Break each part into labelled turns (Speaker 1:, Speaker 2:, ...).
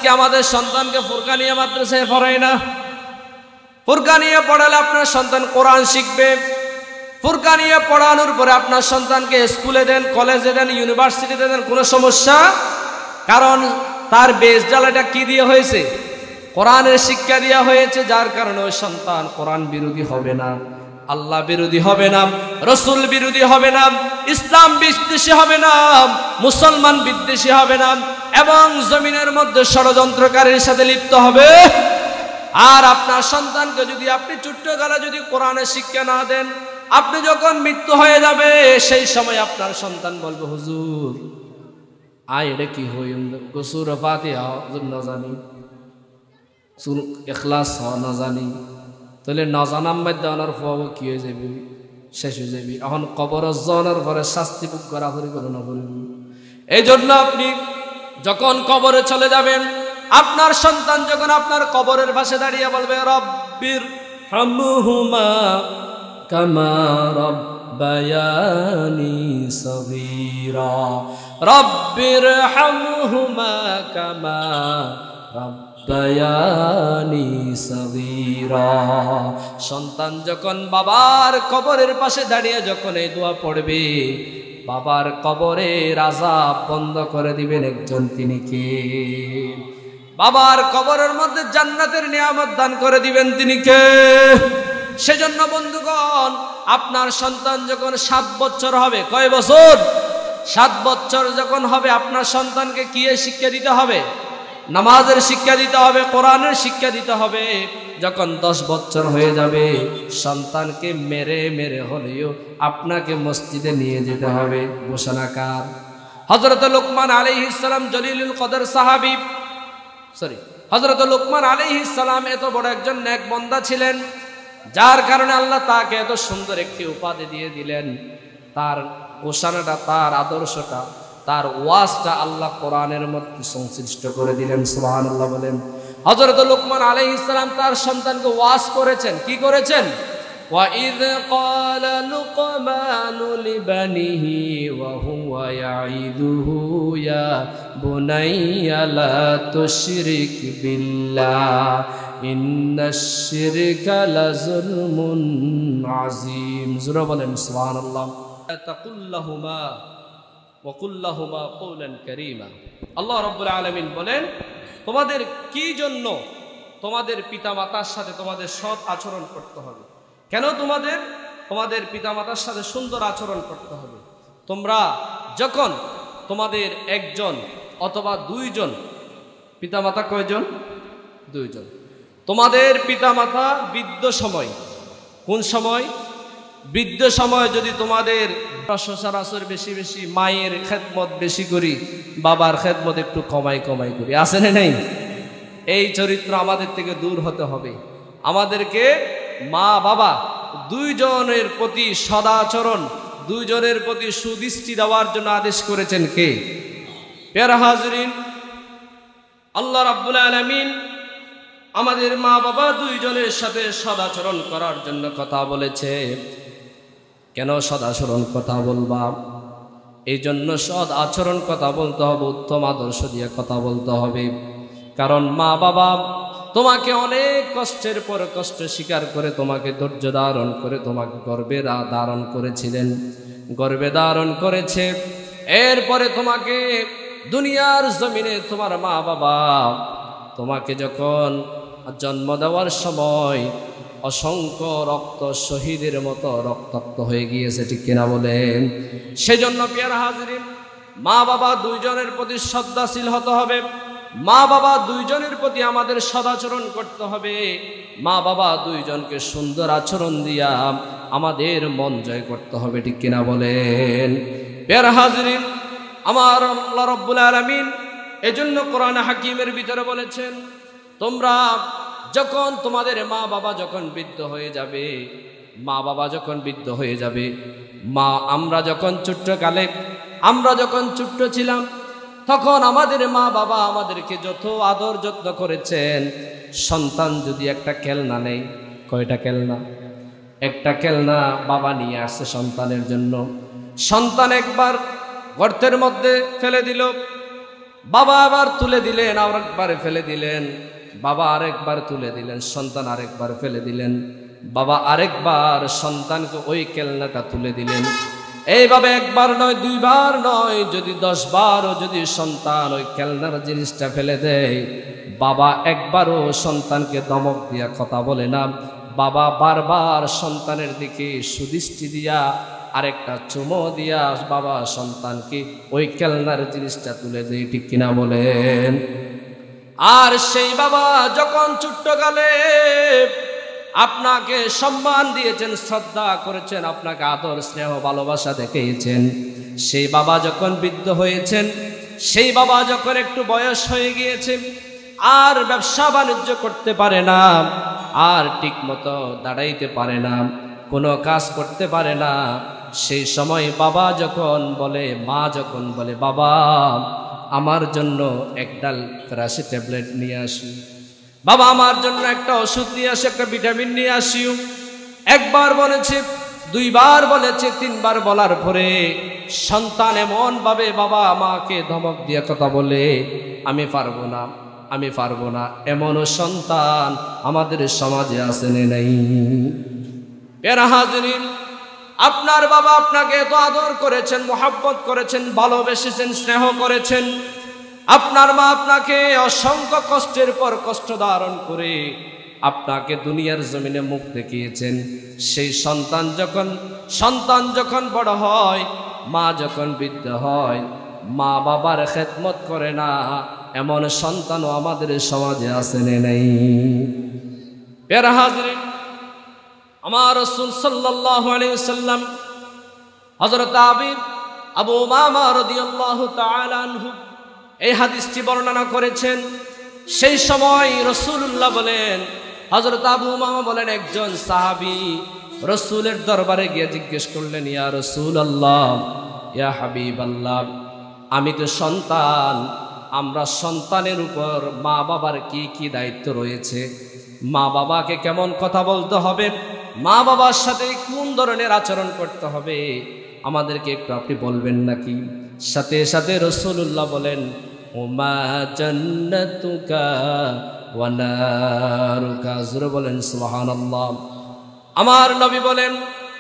Speaker 1: আজকে আমাদের সন্তানকে ফুরকানিয়া মাদ্রাসায় পড়ায় না। ফুরকানিয়া পড়ালে আপনার সন্তান কোরআন শিখবে। ফুরকানিয়া পড়ানোর পরে আপনার সন্তানকে স্কুলে দেন, কলেজে দেন, ইউনিভার্সিটিতে দেন, কোনো সমস্যা, কারণ তার বেস জ্বালাটা কি দিয়ে হয়েছে? কোরআনের শিক্ষা দেওয়া হয়েছে, যার কারণে ওই সন্তান কোরআন বিরোধী হবে না, আল্লাহ বিরোধী হবে না, রসুল বিরোধী হবে না, ইসলাম বিদ্বেষী হবে না, মুসলমান বিদ্বেষী হবে না, এবং জমিনের মধ্যে ষড়যন্ত্রকারীর সাথে লিপ্ত হবে। আর আপনার সন্তানকে যদি আপনি ছোট্টকালে যদি কোরআনের শিক্ষা না দেন, আপনি যখন মৃত্যু হয়ে যাবে সেই সময় আপনার সন্তান বলবে, হুজুর এটা কি হই গোসুর ফাতিহা না জানি, এখলাস না জানি, তাহলে নজানাম দেওয়ানোর পর কি হয়ে যাবি? শেষ হয়ে যাবি। এখন কবর জনের পরে শাস্তি ভোগ করা করে না করবি। এই জন্য আপনি যখন কবরে চলে যাবেন, আপনার সন্তান যখন আপনার কবরের পাশে দাঁড়িয়ে বলবে, রব্বির হামহুমা কামা রব্বায়ানি সগীরা, রব্বির হামহুমা কামা রব্বায়ানি সগীরা। সন্তান যখন বাবার কবরের পাশে দাঁড়িয়ে যখন এই দোয়া পড়বে, বাবার কবরের আযাব বন্ধ করে দিবেন একজন, তিনি কে? বাবার কবরের মধ্যে জান্নাতের নিয়ামত দান করে দিবেন, তিনি কে? সেজন্য বন্ধুগণ, আপনার সন্তান যখন 7 বছর হবে, কয় বছর? 7 বছর যখন হবে, আপনার সন্তানকে কি শিক্ষা দিতে হবে? নামাজের শিক্ষা দিতে হবে, কোরআনের শিক্ষা দিতে হবে। যখন 10 বছর হয়ে যাবে, সন্তানকে মেরে মেরে হলেও আপনাকে মসজিদে নিয়ে যেতে হবে। ঘোষণাকার হযরত লোকমান আলাইহিস সালাম জলিলুল কদর সাহাবী, হযরত লোকমান আলাইহিস সালাম এত বড় একজন নেক বান্দা ছিলেন, যার কারণে আল্লাহ তাকে এত সুন্দর একটি উপাধি দিয়ে দিলেন। তার ঘোষণাটা, তার আদর্শটা, তার ওয়াজটা আল্লাহ কোরআনের মধ্যে সংশ্লিষ্ট করে দিলেন। সুবহানাল্লাহ বলেন। হযরত লোকমান আলাইহিস সালাম তার সন্তানকে ওয়াজ করেছেন। কি করেছেন? وَإِذْ قَالَ لُقْمَانُ لِبَنِهِ وَهُوَ يَعِظُهُ يَا بُنَيَّ لَا تُشْرِكْ بِاللَّهِ إِنَّ الشِّرْكَ لَظُلْمٌ عَظِيمٌ। জোরে বলেন সুবহানাল্লাহ। تَقُلْ لَهُمَا وَقُلْ لَهُمَا قَوْلًا كَرِيمًا। আল্লাহ রাব্বুল আলামিন বলেন, তোমাদের কি জন্য তোমাদের পিতামাতার সাথে তোমাদের সৎ আচরণ করতে হবে। কেন তোমাদের পিতামাতার সাথে সুন্দর আচরণ করতে হবে? তোমরা যখন তোমাদের একজন অথবা 2 জন পিতামাতা, কয়জন? 2 জন। তোমাদের পিতামাতা বৃদ্ধ সময়, কোন সময়? বৃদ্ধ সময় যদি তোমাদের সচরাচর বেশি বেশি মায়ের খেদমত বেশি করি, বাবার খেদমত একটু কমাই করি, আছে না নেই? এই চরিত্র আমাদের থেকে দূর হতে হবে। আমাদেরকে মা বাবা 2 জনের প্রতি সদাচরণ, 2 জনের প্রতি সুদৃষ্টি দেওয়ার জন্য আদেশ করেছেন কে? প্যারা হাজরিন, আল্লাহ রাব্বুল আলামিন আমাদের মা বাবা 2 জনের সাথে সদাচরণ করার জন্য কথা বলেছে। কেন সদাচরণ কথা বলবা? এই জন্য সদ আচরণ কথা বলতে হবে, উত্তম আদর্শ দিয়ে কথা বলতে হবে। কারণ মা বাবা তোমাকে অনেক কষ্টের পর কষ্ট স্বীকার করে, তোমাকে ধৈর্য ধারণ করে তোমাকে গর্ভে ধারণ করেছিলেন, গর্ভে ধারণ করেছে। এরপরে তোমাকে দুনিয়ার জমিনে তোমার মা বাবা তোমাকে যখন জন্ম দেওয়ার সময় অসংখ্য রক্ত শহীদের মতো রক্তাক্ত হয়ে গিয়েছে, ঠিক কিনা বলেন? সেজন্য প্রিয় হাজরিন, মা বাবা 2 জনের প্রতি শ্রদ্ধাশীল হতে হবে। মা বাবা 2 জনের প্রতি আমাদের সদাচরণ করতে হবে। মা বাবা 2 জনকে সুন্দর আচরণ দিয়া আমাদের মন জয় করতে হবে, ঠিক কিনা বলেন? প্রিয় হাজরিন, আমার আল্লাহ রাব্বুল আলামিন এজন্য কোরআন হাকিমের ভিতরে বলেছেন, তোমরা যখন তোমাদের মা বাবা যখন বৃদ্ধ হয়ে যাবে, মা বাবা যখন বৃদ্ধ হয়ে যাবে, আমরা যখন ছোট্টকালে, আমরা যখন ছোট্ট ছিলাম, তখন আমাদের মা বাবা আমাদেরকে যত আদর যত্ন করেছেন। সন্তান যদি একটা খেলনা নেই, কয়টা খেলনা? একটা খেলনা বাবা নিয়ে আসছে সন্তানের জন্য। সন্তান একবার গর্তের মধ্যে ফেলে দিল, বাবা আবার তুলে দিলেন, আরেকবার ফেলে দিলেন, বাবা আরেকবার তুলে দিলেন, সন্তান আরেকবার ফেলে দিলেন, বাবা আরেকবার সন্তানকে ওই খেলনাটা তুলে দিলেন। এইভাবে একবার নয়, দুইবার নয়, যদি 10 বারও যদি সন্তান ওই খেলনার জিনিসটা ফেলে দেয়, বাবা একবারও সন্তানকে ধমক দিয়া কথা বলে না। বাবা বারবার সন্তানের দিকে সুদৃষ্টি দিয়া আরেকটা চুমো দিয়া বাবা সন্তানকে ওই খেলনার জিনিসটা তুলে দেয়, ঠিক কিনা বলেন? আর সেই বাবা যখন ছোট্টকালে আপনাকে সম্মান দিয়েছেন, শ্রদ্ধা করেছেন, আপনাকে আদর স্নেহ ভালোবাসা দেখিয়েছেন, সেই বাবা যখন বৃদ্ধ হয়েছেন, সেই বাবা যখন একটু বয়স হয়ে গিয়েছে, আর ব্যবসা বাণিজ্য করতে পারে না, আর ঠিক মতো দাঁড়াইতে পারে না, কোনো কাজ করতে পারে না, সেই সময় বাবা যখন বলে, মা যখন বলে, বাবা আমার জন্য একডাল ফেরাসি ট্যাবলেট নিয়ে আসি, বাবা আমার জন্য একটা ওষুধ নিয়ে আসি, একটা ভিটামিন নিয়ে আসিও। একবার বলেছে, দুইবার বলেছে, 3 বার বলার পরে সন্তান এমন ভাবে বাবা মাকে ধমক দিয়ে কথা বলে, আমি পারবো না, আমি পারবো না। এমনও সন্তান আমাদের সমাজে আছে নাই? প্যারা হাজিরিন, আপনার বাবা আপনাকে এত আদর করেছেন, মোহাব্বত করেছেন, ভালোবেসেছেন, স্নেহ করেছেন। আপনার মা আপনাকে অসংখ্য কষ্টের পর কষ্ট ধারণ করে আপনাকে দুনিয়ার জমিনে মুখ দেখিয়েছেন। সেই সন্তান যখন বড় হয়, মা যখন বৃদ্ধ হয়, মা বাবার খেদমত করে না, এমন সন্তানও আমাদের সমাজে আছে নাই? প্যারা হাজিরিন, আমার রাসূল সাল্লাল্লাহু আলাইহি ওয়াসাল্লাম হযরত আবু উমামা রাদিয়াল্লাহু তাআলা আনহু এই হাদিসটি বর্ণনা করেছেন। সেই সময় রাসূলুল্লাহ বলেন, হযরত আবু উমামা বলেন, একজন সাহাবী রাসূলের দরবারে গিয়ে জিজ্ঞেস করলেন, ইয়া রাসূলুল্লাহ, ইয়া হাবিবাল্লাহ, আমি তো সন্তান, আমরা সন্তানের উপর মা বাবার কি কি দায়িত্ব রয়েছে, মা বাবাকে কেমন কথা বলতে হবে, মা বাবার সাথে কোন ধরনের আচরণ করতে হবে, আমাদেরকে একটু আপনি বলবেন নাকি? সাথে সাথে রাসূলুল্লাহ বলেন, ওমা জান্নাতুকা ওয়া নারুকা, জোরে বলেন সুবহানাল্লাহ। আমার নবী বলেন,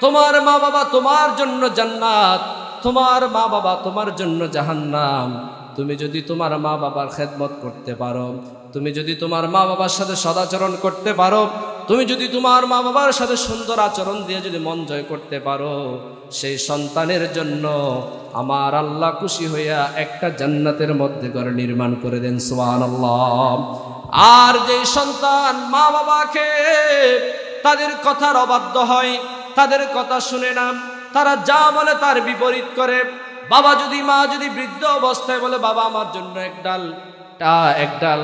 Speaker 1: তোমার মা বাবা তোমার জন্য জান্নাত, তোমার মা বাবা তোমার জন্য জাহান্নাম। তুমি যদি তোমার মা বাবার খেদমত করতে পারো, তুমি যদি তোমার মা বাবার সাথে সদাচরণ করতে পারো, তুমি যদি তোমার মা বাবার সাথে সুন্দর আচরণ দিয়ে যদি মন জয় করতে পারো, সেই সন্তানের জন্য আমার আল্লাহ খুশি হইয়া একটা জান্নাতের মধ্যে ঘর নির্মাণ করে দেন, সুবহানাল্লাহ। আর যে সন্তান মা বাবাকে তাদের কথার অবাধ্য হয়, তাদের কথা শুনে না, তারা যা বলে তার বিপরীত করে, মা যদি বৃদ্ধ অবস্থায় বলে, বাবা আমার জন্য একডাল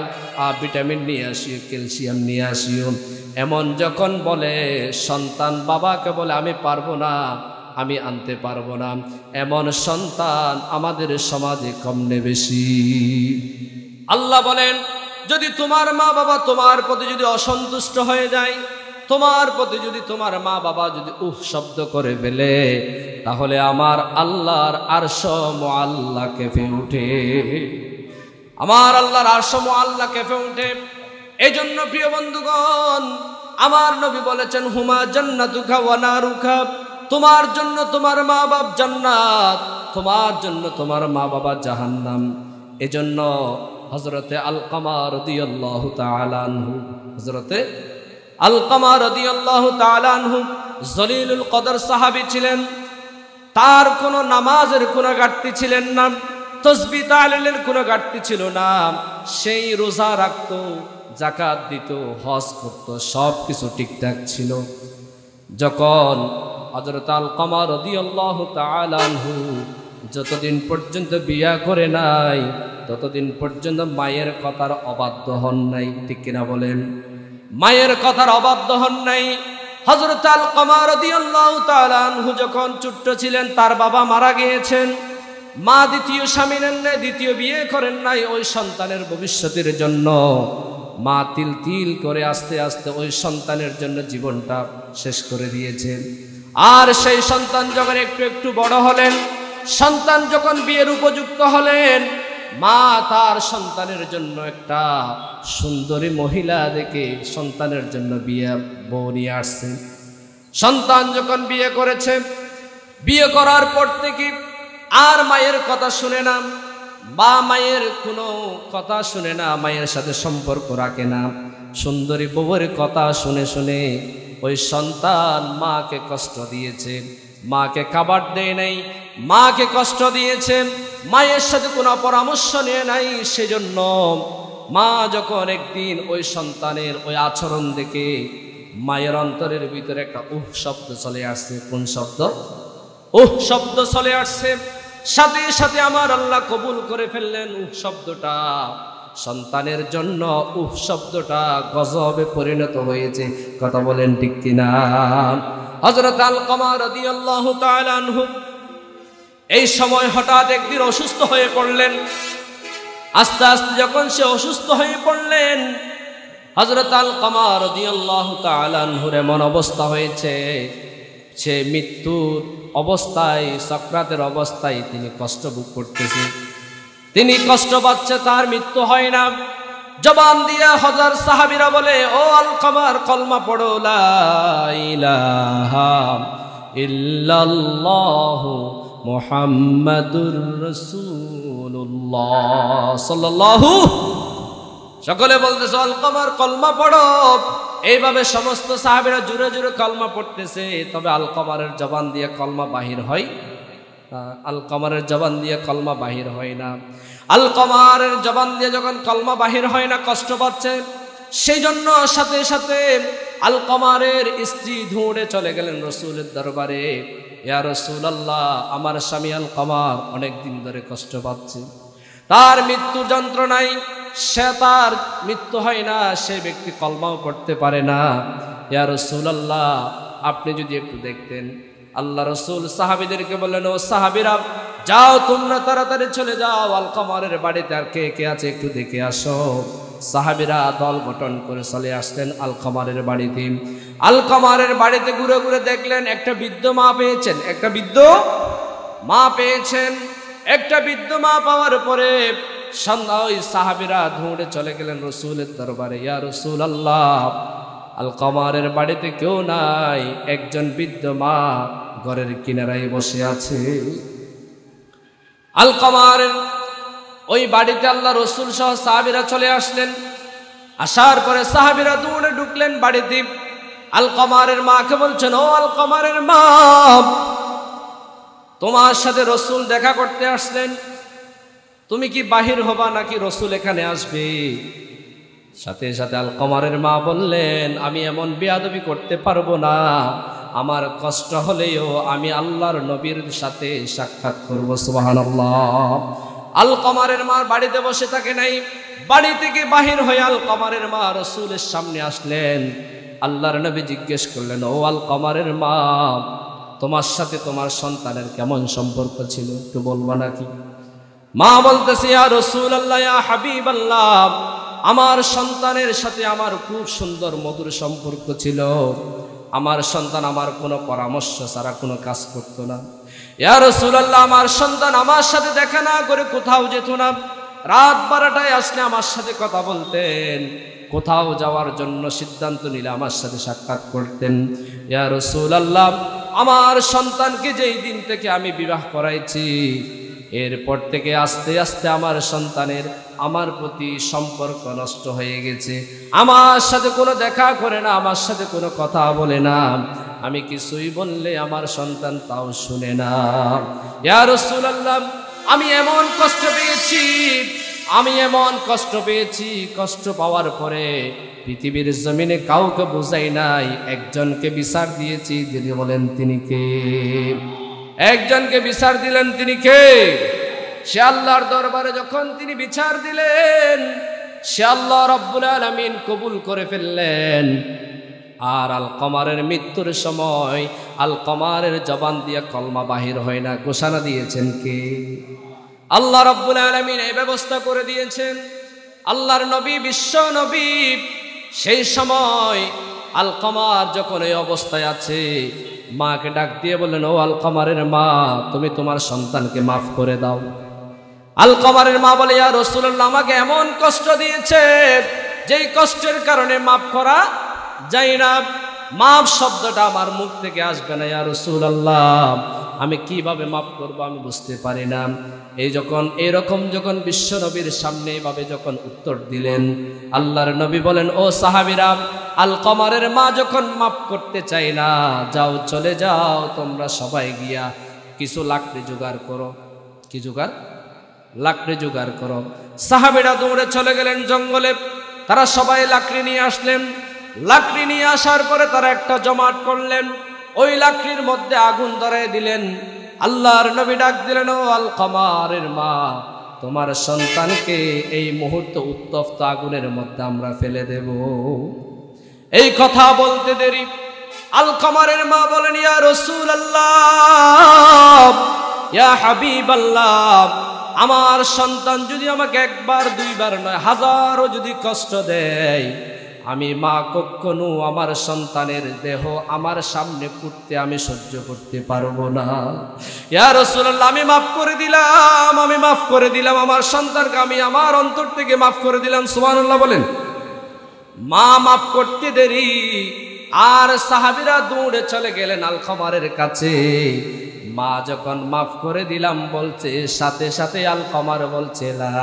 Speaker 1: ভিটামিন নিয়ে আসিও, ক্যালসিয়াম নিয়ে আসিও, এমন যখন বলে, সন্তান বাবাকে বলে, আমি পারবো না, আমি আনতে পারবো না, এমন সন্তান আমাদের সমাজে কম নে বেশি? আল্লাহ বলেন, যদি তোমার মা বাবা তোমার প্রতি যদি অসন্তুষ্ট হয়ে যায়, তোমার প্রতি যদি তোমার মা বাবা যদি শব্দ করে ফেলে, তাহলে আমার আল্লাহর আরশ মুআল্লা কেঁপে উঠে, আমার আল্লাহর আরশ মুআল্লা কেঁপে উঠে। এই জন্য প্রিয় বন্ধুগণ, আমার নবী বলেছেন, হুমা জান্নাতুকা ওয়া নারুকা, তোমার জন্য তোমার মা বাবা জান্নাত, তোমার জন্য তোমার মা বাবা জাহান্নাম। এজন্য হযরতে আলকামা রাদিয়াল্লাহু তাআলা আনহু, হযরতে আলকামা রাদিয়াল্লাহু তাআলা আনহু জলিলুল কদর সাহাবী ছিলেন। তার কোনো নামাজের কোনো ঘাটতি ছিলেন না, তাসবিহ তাহলিলের কোনো ঘাটতি ছিল না। সেই রোজা রাখতো, যাকাত দিত, হজ করত, সব কিছু ঠিকঠাক ছিল। যখন হযরত আলকামা রাদিয়াল্লাহু তাআলা আনহু যতদিন পর্যন্ত বিয়া করে নাই, ততদিন পর্যন্ত মায়ের কথার অবাধ্য হন নাই, ঠিক কিনা বলেন? মায়ের কথার অবাধ্য হন নাই। হযরত আলকামা রাদিয়াল্লাহু তাআলা আনহু যখন ছোট্ট ছিলেন, তার বাবা মারা গিয়েছেন, মা দ্বিতীয় স্বামী নেন নাই, দ্বিতীয় বিয়ে করেন নাই। ওই সন্তানের ভবিষ্যতের জন্য মা তিল তিল করে আস্তে আস্তে ওই সন্তানের জন্য জীবনটা শেষ করে দিয়েছেন। আর সেই সন্তান যখন একটু একটু বড় হলেন, সন্তান যখন বিয়ের উপযুক্ত হলেন, মা তার সন্তানের জন্য একটা সুন্দরী মহিলা দেখে সন্তানের জন্য বউ নিয়ে আসছে। সন্তান যখন বিয়ে করেছে, বিয়ে করার পর থেকে আর মায়ের কথা শুনে না, বা মায়ের কোনো কথা শুনে না, মায়ের সাথে সম্পর্ক রাখে না। সুন্দরী বউয়ের কথা শুনে শুনে ওই সন্তান মাকে কষ্ট দিয়েছে, মাকে খাবার দেয় নাই, মাকে কষ্ট দিয়েছে, মায়ের সাথে কোনো পরামর্শ নিয়ে নাই। সেজন্য মা যখন একদিন ওই সন্তানের ওই আচরণ দেখে মায়ের অন্তরের ভিতরে একটা উহ শব্দ চলে আসছে। কোন শব্দ? উহ শব্দ চলে আসছে। সাথে সাথে আমার আল্লাহ কবুল করে ফেললেন উহ শব্দটা। সন্তানের জন্য উহ শব্দটা গজবে পরিণত হয়েছে। কথা বলেন ঠিক কিনা? হযরত আলকামা রাদিয়াল্লাহু তাআলা আনহু এই সময় হঠাৎ একদিন অসুস্থ হয়ে পড়লেন। আস্তে আস্তে যখন সে অসুস্থ হয়ে পড়লেন, হযরত আলকামা রাদিয়াল্লাহু তাআলা আনহুর এমন অবস্থা হয়েছে, সে মৃত্যুর অবস্থায়, সাকরাতের অবস্থায় তিনি কষ্ট ভোগ করতেছে, তিনি কষ্ট পাচ্ছে, তার মৃত্যু হয় না। জবান দিয়ে হাজার সাহাবীরা বলে, ও আলকামার কলমা পড়ো, লা ইলাহা ইল্লাল্লাহু মুহাম্মাদুর রাসূলুল্লাহ সাল্লাল্লাহু। সকলে বলতেছে আলকামার কলমা পড়ো। এইভাবে সমস্ত সাহাবীরা জোরে জোরে কলমা পড়তেছে। তবে আলকামারের জবান দিয়ে কলমা বাহির হয়, আলকামারের জবান দিয়ে কলমা বাহির হয় না। আলকামারের জবান দিয়ে যখন কলমা বাহির হয় না, কষ্ট পাচ্ছে, সেই জন্য সাথে সাথে আলকামারের স্ত্রী দৌড়ে চলে গেলেন রাসূলের দরবারে। ইয়া রাসূলুল্লাহ, আমার স্বামী আলকামার অনেক দিন ধরে কষ্ট পাচ্ছে, তার মৃত্যু যন্ত্রণায়, সে তার মৃত্যু হয় না, সে ব্যক্তি কলমাও পড়তে পারে না। ইয়া রাসূলুল্লাহ, আপনি যদি একটু দেখতেন। আল্লাহ রাসূল সাহাবীদেরকে বললেন, ও সাহাবীরা, যাও তোমরা তাড়াতাড়ি চলে যাও আলকামারের বাড়িতে, আর কে কে আছে একটু দেখে আসো। সাহাবীরা দল গঠন করে চলে আসলেন আলকামারের বাড়িতে। আলকামারের বাড়িতে ঘুরে ঘুরে দেখলেন একটা বৃদ্ধ মা পেয়েছেন, একটা বৃদ্ধ মা পেয়েছেন। একটা বৃদ্ধ মা পাওয়ার পরে ওই সাহাবীরা দৌড়ে চলে গেলেন রাসূলের দরবারে। ইয়া রাসূলুল্লাহ, আলকামারের বাড়িতে কেউ নাই, একজন বৃদ্ধ মা ঘরের কিনারায় বসে আছে। আলকামারের ওই বাড়িতে আল্লাহ রাসূল সহ সাহাবীরা চলে আসলেন। আসার পরে সাহাবীরা দৌড়ে ঢুকলেন বাড়িতে। আলকামারের মাকে বলছেন, ও আলকামারের মা, তোমার সাথে রাসূল দেখা করতে আসলেন, তুমি কি বাহির হবা নাকি রাসূল এখানে আসবে? সাথে সাথে আলকামারের মা বললেন, আমি এমন বেয়াদবি করতে পারবো না, আমার কষ্ট হলেও আমি আল্লাহর নবীর সাথে সাক্ষাৎ করব। সুবহানাল্লাহ। আলকামারের মা বাড়িতে বসে থাকে নাই, বাড়ি থেকে বাহির হয়ে আলকামারের মা রাসূলের সামনে আসলেন। আল্লাহর নবী জিজ্ঞেস করলেন, ও আলকামারের মা, তোমার সাথে তোমার সন্তানের কেমন সম্পর্ক ছিল, একটু বলবো নাকি? মা বলতেছে, ইয়া রাসূলুল্লাহ, ইয়া হাবিবাল্লাহ, আমার সন্তানের সাথে আমার খুব সুন্দর মধুর সম্পর্ক ছিল। আমার সন্তান আমার কোনো পরামর্শ ছাড়া কোনো কাজ করতো না। ইয়া রাসূলুল্লাহ, আমার সন্তান আমার সাথে দেখা না করে কোথাও যেত না। রাত 12টায় আসলে আমার সাথে কথা বলতেন, কোথাও যাওয়ার জন্য সিদ্ধান্ত নিলে আমার সাথে সাক্ষাৎ করতেন। ইয়া রাসূলুল্লাহ, আমার সন্তানকে যেই দিন থেকে আমি বিবাহ করাইছি, এরপর থেকে আস্তে আস্তে আমার সন্তানের আমার প্রতি সম্পর্ক নষ্ট হয়ে গেছে। আমার সাথে কোনো দেখা করে না, আমার সাথে কোনো কথা বলে না, আমি কিছুই বললে আমার সন্তান তাও শুনে না। ইয়া রাসূলুল্লাহ, আমি এমন কষ্ট পেয়েছি, আমি এমন কষ্ট পেয়েছি, কষ্ট পাওয়ার পরে পৃথিবীর জমিনে কাউকে বুঝাই নাই, একজনকে বিচার দিয়েছি। যিনি বলেন তিনি কে? একজনকে বিচার দিলেন, তিনি কে? সে আল্লাহর দরবারে যখন তিনি বিচার দিলেন, সে আল্লাহ রাব্বুল আলামিন কবুল করে ফেললেন। আর আলকামারের মৃত্যুর সময় আলকামারের জবান দিয়ে কলমা বাহির হয় না, ঘোষণা দিয়েছেন কে? আল্লাহ রাব্বুল আলামিন এই ব্যবস্থা করে দিয়েছেন। আল্লাহর নবী, বিশ্ব নবী, সেই সময় আলকামার যখন এই অবস্থায় আছে, মাকে ডাক দিয়ে বললেন, ও আলকামারের মা, তুমি তোমার সন্তানকে মাফ করে দাও। আলকমারের মা বলে, ইয়া রাসূলুল্লাহ, আমাকে এমন কষ্ট দিয়েছে যেই কষ্টের কারণে মাফ করা যায় না, মাফ শব্দটা আমার মুখ থেকে আসবে না ইয়া রাসূলুল্লাহ, আমি কিভাবে মাফ করব আমি বুঝতে পারি না। এরকম যখন বিশ্ব নবীর সামনে এভাবে যখন উত্তর দিলেন, আল্লাহর নবী বলেন, ও সাহাবীরা, আলকমারের মা যখন মাফ করতে চায় না, যাও, চলে যাও, তোমরা সবাই গিয়া কিছু লাকড়ি জোগাড় করো। কি জোগাড়? লাকড়ি জোগাড় করো। সাহাবীরা দৌড়ে চলে গেলেন জঙ্গলে, তারা সবাই লাকড়ি নিয়ে আসলেন। লাকড়ি নিয়ে আসার পরে তারা একটা জমাট করলেন, ওই লাকড়ির মধ্যে আগুন ধরায় দিলেন। আল্লাহর নবী ডাক দিলেন, ও আলকমারের মা, তোমার সন্তানকে এই মুহূর্তে উত্তপ্ত আগুনের মধ্যে আমরা ফেলে দেব। এই কথা বলতে দেরি আলকমারের মা বলেন, ইয়া রাসূলুল্লাহ, ইয়া হাবিবাল্লাহ, আমার সন্তান যদি আমাকে একবার দুইবার নয়, হাজারও যদি কষ্ট দেয়, আমি মা কখনো আমার সন্তানের দেহ আমার সামনে পুড়তে আমি সহ্য করতে পারবো না। ইয়া রাসূলুল্লাহ, আমি মাফ করে দিলাম, আমার সন্তানকে আমি আমার অন্তর থেকে মাফ করে দিলাম। সুবহানাল্লাহ বলেন। মা মাফ করতে দেরি আর সাহাবীরা দৌড়ে চলে গেলেন আলকমারের কাছে। মা যখন মাফ করে দিলাম বলছে, সাথে সাথে আলকমার বলছে, লা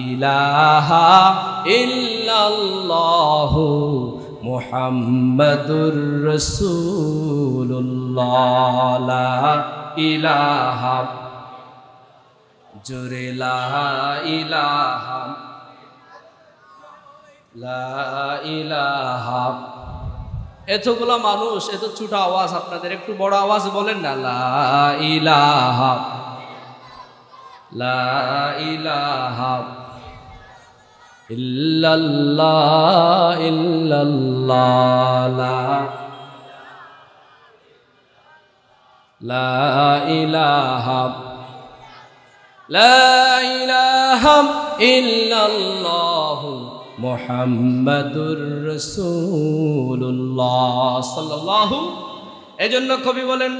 Speaker 1: ইলাহা ইল্লাল্লাহু মুহাম্মাদুর রাসূলুল্লাহ, লা ইলাহা, জোরে লা ইলাহা, লা ইলাহা। এতগুলো মানুষ, এত ছোট আওয়াজ আপনাদের, একটু বড় আওয়াজ বলেন না, লা ইলাহা, লা ইলাহা ইল্লাল্লাহ, ইল্লাল্লাহ, লা ইলাহা, লা ইলাহা ইল্লাল্লাহু মুহাম্মাদুর রাসূলুল্লাহ সাল্লাল্লাহু। এজন্য কবি বলেন,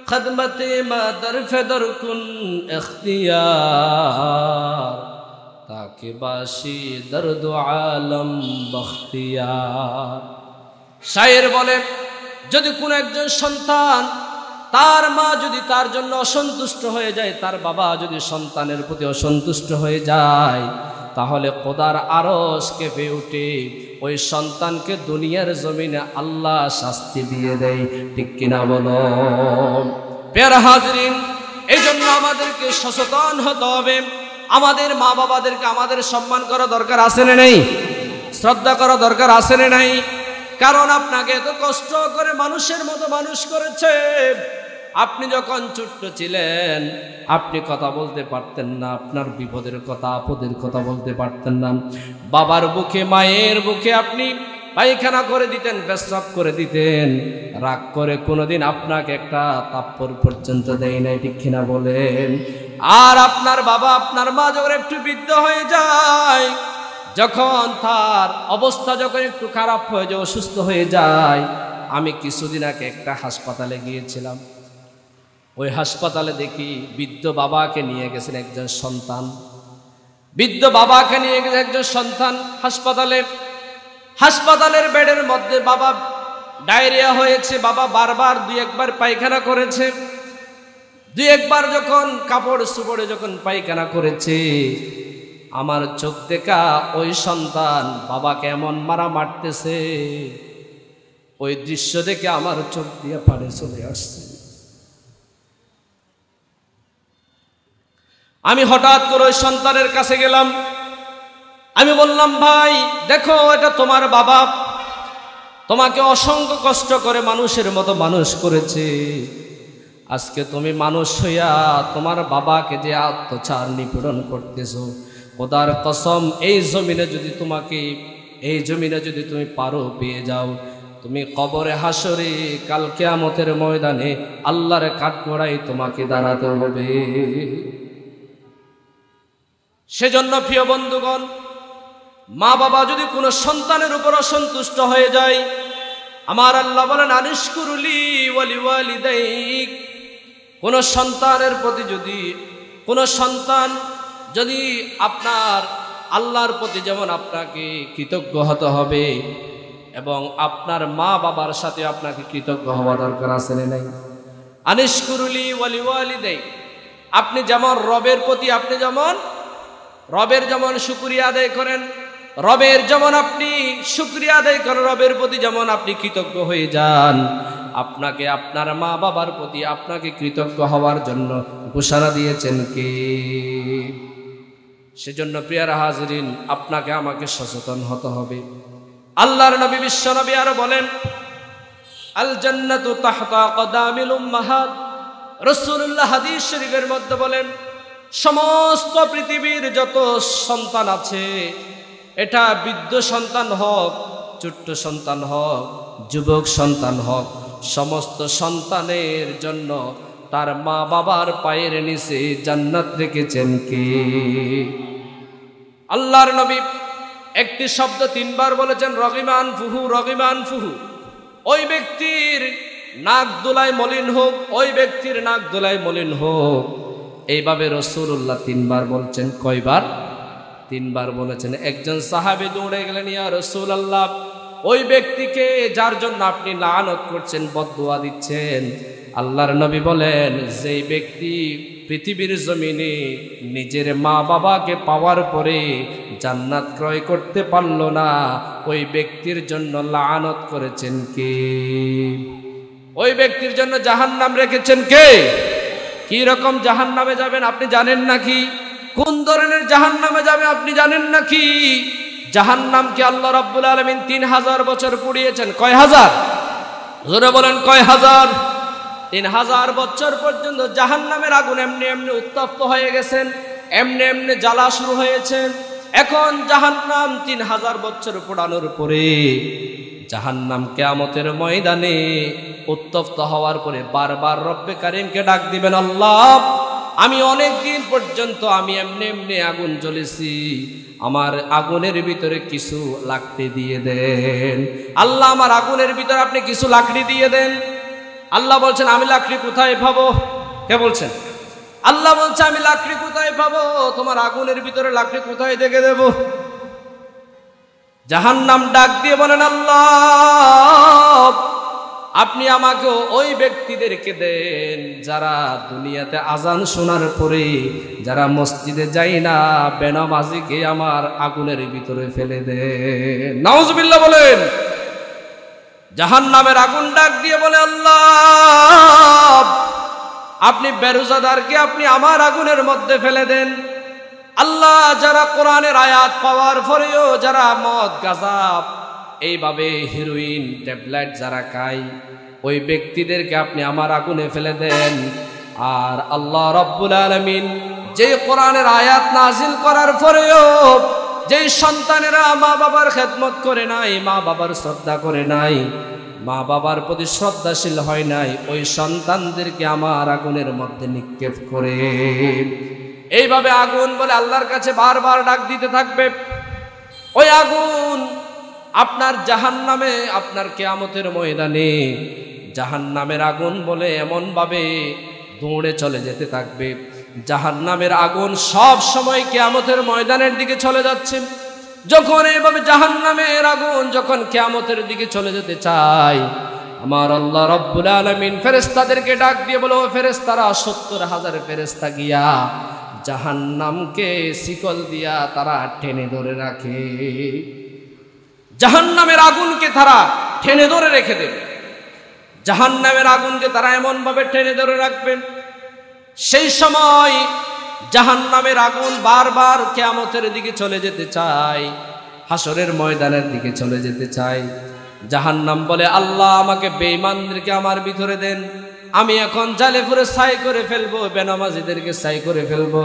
Speaker 1: খিদমতে মাদার ফেদর কুন ইখতিয়ার, তাকে বাসি দর্দ আলম বখতিয়ার। শায়ের বলেন, যদি কোন একজন সন্তান, তার মা যদি তার জন্য অসন্তুষ্ট হয়ে যায়, তার বাবা যদি সন্তানের প্রতি অসন্তুষ্ট হয়ে যায়, তাহলে খোদার আরশ কেঁপে উঠে ওই সন্তানকে দুনিয়ার জমিনে আল্লাহ শাস্তি দিয়ে দেয়। ঠিক কিনা বলো? প্রিয় হাজরিন, এই জন্য আমাদেরকে সচেতন হতে হবে। আমাদের মা বাবাদেরকে আমাদের সম্মান করা দরকার আছে না নেই? শ্রদ্ধা করা দরকার আছে না নাই? কারণ আপনাকে এত কষ্ট করে মানুষের মতো মানুষ করেছে। আপনি যখন ছোট্ট ছিলেন, আপনি কথা বলতে পারতেন না, আপনার বিপদের কথা আপদের কথা বলতে পারতেন না। বাবার বুকে, মায়ের বুকে আপনি পায়খানা করে দিতেন, পেশাব করে দিতেন, রাগ করে কোনোদিন আপনাকে একটা তাপ্পর পর্যন্ত দেয় নাই। ঠিক কিনা বলেন? আর আপনার বাবা, আপনার মা যখন একটু বৃদ্ধ হয়ে যায়, যখন তার অবস্থা যখন একটু খারাপ হয়ে যায়, অসুস্থ হয়ে যায়, আমি কিছুদিন আগে একটা হাসপাতালে গিয়েছিলাম। ওই হাসপাতালে দেখি বৃদ্ধ বাবাকে নিয়ে গেছেন একজন সন্তান, বৃদ্ধ বাবাকে নিয়ে গেছে একজন সন্তান হাসপাতালের বেডের মধ্যে। বাবা ডায়রিয়া হয়েছে, বাবা বারবার দুই একবার পায়খানা করেছে, দুই একবার যখন কাপড় সুপড়ে যখন পায়খানা করেছে, আমার চোখ দেখা ওই সন্তান বাবাকে এমন মারতেছে, ওই দৃশ্য দেখে আমার চোখ দিয়ে পানি চলে আসছে। আমি হঠাৎ করে ওই সন্তানের কাছে গেলাম, আমি বললাম, ভাই দেখো, এটা তোমার বাবা, তোমাকে অসংখ্য কষ্ট করে মানুষের মতো মানুষ করেছে। আজকে তুমি মানুষ হইয়া তোমার বাবাকে যে অত্যাচার নিপীড়ন করতেছো, খোদার কসম, এই জমিনে যদি তুমি পারো পেয়ে যাও, তুমি কবরে হাসরে কাল কিয়ামতের ময়দানে আল্লাহর কাঠগড়ায় তোমাকে দাঁড়াতে হবে। সেজন্য প্রিয় বন্ধুগণ, মা বাবা যদি কোনো সন্তানের উপর অসন্তুষ্ট হয়ে যায়, আমার আল্লাহ বলেন, আনিশকুরুলি ওয়ালিওয়ালিদাইক, কোন সন্তানের প্রতি যদি কোনো সন্তান যদি আপনার আল্লাহর প্রতি যেমন আপনাকে কৃতজ্ঞ হতে হবে এবং আপনার মা বাবার সাথে আপনাকে কৃতজ্ঞ হওয়া দরকার আছে না নাই? আনিশকুরুলি ওয়ালি ওয়ালিদাই, আপনি যেমন রবের প্রতি আপনি যেমন রবের যেমন শুকরিয়া আদায় করেন, রবের যেমন আপনি শুকরিয়া আদায় করেন, রবের প্রতি যেমন আপনি কৃতজ্ঞ হয়ে যান, আপনাকে আপনার মা বাবার প্রতি আপনাকে কৃতজ্ঞ হওয়ার জন্য ঘোষণা দিয়েছেন কে? সেজন্য প্রিয়ারা হাজরিন, আপনাকে আমাকে সচেতন হতে হবে। আল্লাহর নবী বিশ্ব নবী আরো বলেন, আল জান্নাতু তাহতা কদামিল উম্মাহাত। রাসূলুল্লাহ হাদিস শরীফের মধ্যে বলেন, সমস্ত পৃথিবীর যত সন্তান আছে, এটা বৃদ্ধ সন্তান হোক, ছোট্ট সন্তান হোক, যুবক সন্তান হোক, সমস্ত সন্তানের জন্য তার মা বাবার পায়ের নিচে জান্নাত রেখেছেন কে? আল্লাহর নবী একটি শব্দ 3 বার বলেছেন, রগিমান ফুহু, রগিমান ফুহু। ওই ব্যক্তির নাক দোলায় মলিন হোক, ওই ব্যক্তির নাক দোলায় মলিন হোক। এইভাবে রাসূলুল্লাহ 3 বার বলছেন। কয়বার? 3 বার বলেছেন। একজন সাহাবী দৌড়ে গেলেন, ইয়া রাসূলুল্লাহ, ওই ব্যক্তিকে যার জন্য আপনি লানত করছেন, বদদুয়া দিচ্ছেন, আল্লাহর নবী বলেন, যেই ব্যক্তি পৃথিবীর জমিনে নিজের মা বাবাকে পাওয়ার পরে জান্নাত ক্রয় করতে পারল না, ওই ব্যক্তির জন্য লানত করেছেন কে? ওই ব্যক্তির জন্য জাহান্নাম রেখেছেন কে? কি রকম জাহান্নামে যাবেন আপনি জানেন নাকি? কোন ধরনের জাহান্নামে যাবে আপনি জানেন নাকি? জাহান্নামকে আল্লাহ রাব্বুল আলামিন 3000 বছর পুড়িয়েছেন। কয় হাজার? জোরে বলেন, কয় হাজার? 3000 বছর পর্যন্ত জাহান্নামের আগুন এমনি এমনি উত্তপ্ত হয়ে গেছেন, এমনি এমনি জ্বালা শুরু হয়েছে। এখন জাহান্নাম 3000 বছর পোড়ানোর পরে জাহান্নাম কিয়ামতের ময়দানে উত্তপ্ত হওয়ার পরে বারবার রব্বে কারিমকে ডাক দিবেন, আল্লাহ, আমি অনেক দিন পর্যন্ত আমি এমনি এমনি আগুন জ্বলেছি, আমার আগুনের ভিতরে কিছু লাকড়ি দিয়ে দেন। আল্লাহ, আমার আগুনের ভিতরে আপনি কিছু লাকড়ি দিয়ে দেন। আল্লাহ বলছেন, আমি লাকড়ি কোথায় পাবো? কে বলছেন? আল্লাহ বলছে, আমি লাকড়ি কোথায় পাবো? তোমার আগুনের ভিতরে লাকড়ি কোথায় দেখে দেব? জাহান্নাম ডাক দিয়ে বলেন, আল্লাহ, আপনি আমাকে ওই ব্যক্তিদেরকে দেন যারা দুনিয়াতে আজান শোনার পরে যারা মসজিদে যায় না, বেনামাজিকে আমার আগুনের ভিতরে ফেলে দেন। নাউজুবিল্লাহ বলেন। জাহান্নামের আগুন ডাক দিয়ে বলে, আল্লাহ, আপনি বেরোজাদারকে আপনি আমার আগুনের মধ্যে ফেলে দেন। আল্লাহ, যারা কোরআনের আয়াত পাওয়ার পরেও যারা মদ গাঁজা এইভাবে হিরোইন ট্যাবলেট যারা খায়, ওই ব্যক্তিদেরকে আপনি আমার আগুনে ফেলে দেন। আর আল্লাহ রাব্বুল আলামিন যে কোরআনের আয়াত নাজিল করার পরেও যেই সন্তানেরা মা বাবার খেদমত করে নাই, মা বাবার শ্রদ্ধা করে নাই, মা বাবার প্রতি শ্রদ্ধাশীল হয় নাই, ওই সন্তানদেরকে আমার আগুনের মধ্যে নিক্ষেপ করে। এইভাবে আগুন বলে আল্লাহর কাছে বারবার ডাক দিতে থাকবে। ওই আগুন আপনার জাহান্নামে, আপনার কিয়ামতের ময়দানে জাহান্নামের আগুন বলে এমন ভাবে দৌড়ে চলে যেতে থাকবে। জাহান্নামের আগুন সব সময় কিয়ামতের ময়দানের দিকে চলে যাচ্ছে। যখন এইভাবে জাহান্নামের আগুন যখন কিয়ামতের দিকে চলে যেতে চায়, আমার আল্লাহ রাব্বুল আলামিন ফেরেশতাদেরকে ডাক দিয়ে বলে, ও ফেরেশতারা, 70,000 ফেরেশতা গিয়া জাহান্নামকে শিকল দিয়া তারা টেনে ধরে রাখে। জাহান্নামের আগুনকে তারা টেনে ধরে রেখে দেবে। জাহান্নামের আগুনকে তারা এমন ভাবে টেনে ধরে রাখবেন, সেই সময় জাহান্নামের আগুন বারবার কিয়ামতের দিকে চলে যেতে চায়, হাসরের ময়দানের দিকে চলে যেতে চায়। জাহান্নাম বলে, আল্লাহ, আমাকে বেঈমানদেরকে আমার ভিতরে দেন, আমি এখন জালে পুরে ছাই করে ফেলবো, বেনামাজিদেরকে ছাই করে ফেলবো,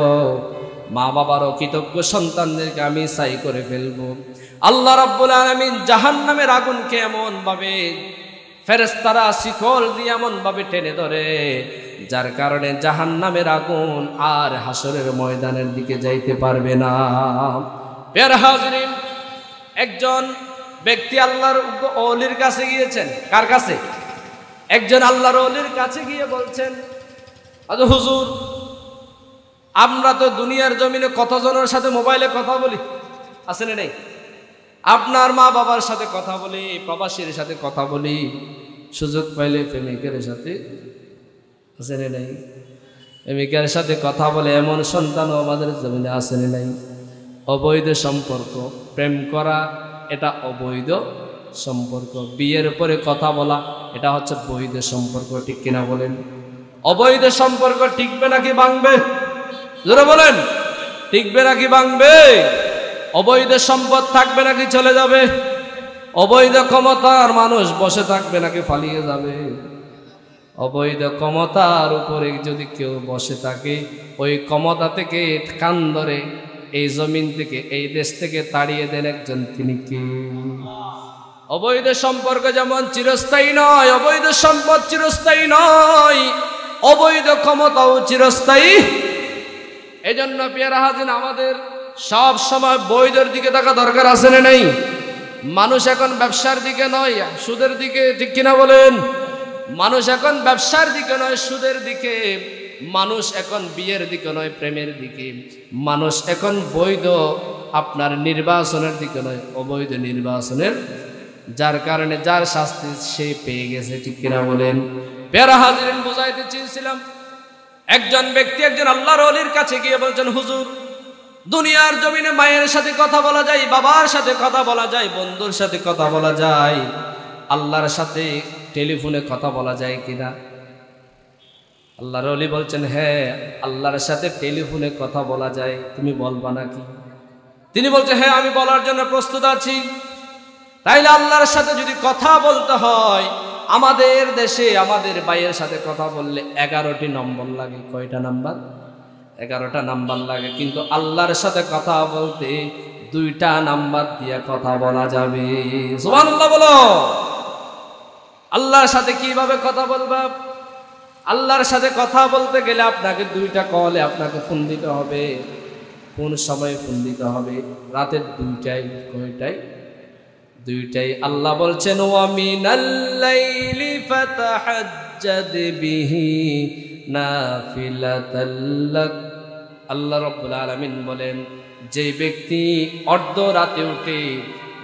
Speaker 1: মা বাবার অকৃতজ্ঞ সন্তানদেরকে আমি ছাই করে ফেলবো। আল্লাহ রাব্বুল আলামিন জাহান্নামের আগুনকে এমন ভাবে ফেরেশতারা শিকল দিয়ে এমন ভাবে টেনে ধরে, যার কারণে জাহান্নামের আগুন আর হাসরের ময়দানের দিকে যাইতে পারবে না। প্রিয় হাজরিন, একজন ব্যক্তি আল্লাহর ওলির কাছে গিয়েছেন। কার কাছে? একজন আল্লাহর ওলির কাছে গিয়ে বলছেন, আজ হুজুর, আমরা তো দুনিয়ার জমিনে কতজনের সাথে মোবাইলে কথা বলি, আছে না নেই? আপনার মা বাবার সাথে কথা বলি, প্রবাসীর সাথে কথা বলি, সুযোগ পাইলে প্রেমিকের সাথে, আছে না নেই? প্রেমিকের সাথে কথা বলে এমন সন্তানও আমাদের জমিনে আছে না নাই? অবৈধ সম্পর্ক, প্রেম করা এটা অবৈধ সম্পর্ক। বিয়ের পরে কথা বলা এটা হচ্ছে বৈধ সম্পর্ক, ঠিক কিনা বলেন? অবৈধ সম্পর্ক টিকবে নাকি ভাঙবে? জোরে বলেন, টিকবে নাকি ভাঙবে? অবৈধ সম্পদ থাকবে নাকি চলে যাবে? অবৈধ ক্ষমতার মানুষ বসে থাকবে নাকি পালিয়ে যাবে? অবৈধ ক্ষমতার উপরে যদি কেউ বসে থাকে, ওই ক্ষমতা থেকে কান ধরে এই জমিন থেকে, এই দেশ থেকে তাড়িয়ে দেন একজন, তিনি কে? অবৈধ সম্পর্ক যেমন চিরস্থায়ী নয়, অবৈধ সম্পদ চিরস্থায়ী নয়, অবৈধ ক্ষমতাও চিরস্থায়ী। এই জন্য পেয়ারা হাজির, আমাদের সব সময় বৈধের দিকে থাকা দরকার আছে না নেই? মানুষ এখন ব্যবসার দিকে নয়, সুদের দিকে, ঠিক কিনা বলেন? মানুষ এখন ব্যবসার দিকে নয়, সুদের দিকে। মানুষ এখন বিয়ের দিকে নয়, প্রেমের দিকে। মানুষ এখন বৈধ আপনার নির্বাচনের দিকে নয়, অবৈধ নির্বাচনের, যার কারণে যার শাস্তি সে পেয়ে গেছে, ঠিক কিনা বলেন? পেয়ারা হাজিরিন, বুঝাইতে চেয়েছিলাম, একজন ব্যক্তি একজন আল্লাহর ওলির কাছে গিয়ে বলছেন, হুজুর, দুনিয়ার জমিনে মায়ের সাথে কথা বলা যায়, বাবার সাথে কথা বলা যায়, বন্ধুর সাথে কথা বলা যায়, আল্লাহর সাথে টেলিফোনে কথা বলা যায় কিনা? আল্লাহর ওলি বলছেন, হ্যাঁ, আল্লাহর সাথে টেলিফোনে কথা বলা যায়, তুমি বলবা নাকি? তিনি বলছেন, হ্যাঁ, আমি বলার জন্য প্রস্তুত আছি। তাইলে আল্লাহর সাথে যদি কথা বলতে হয়, আমাদের দেশে আমাদের ভাইয়ের সাথে কথা বললে 11টি নম্বর লাগে। কয়টা নাম্বার? 11টা নাম্বার লাগে। কিন্তু আল্লাহর সাথে কথা বলতে 2টা নাম্বার দিয়ে কথা বলা যাবে। সুবহানাল্লাহ বলো। আল্লাহর সাথে কিভাবে কথা বলবা? আল্লাহর সাথে কথা বলতে গেলে আপনাকে 2টা কলে আপনাকে ফোন দিতে হবে। কোন সময় ফোন দিতে হবে? রাতের 2টায়। কয়টায়? 2টায়। আল্লাহ বলছেন, ওয়া মিনাল লাইলি ফাতাহাজ্জাদ বিহি নাফিলাতাল লাক। আল্লাহ রাব্বুল আলামিন বলেন, যে ব্যক্তি অর্ধ রাতে উঠে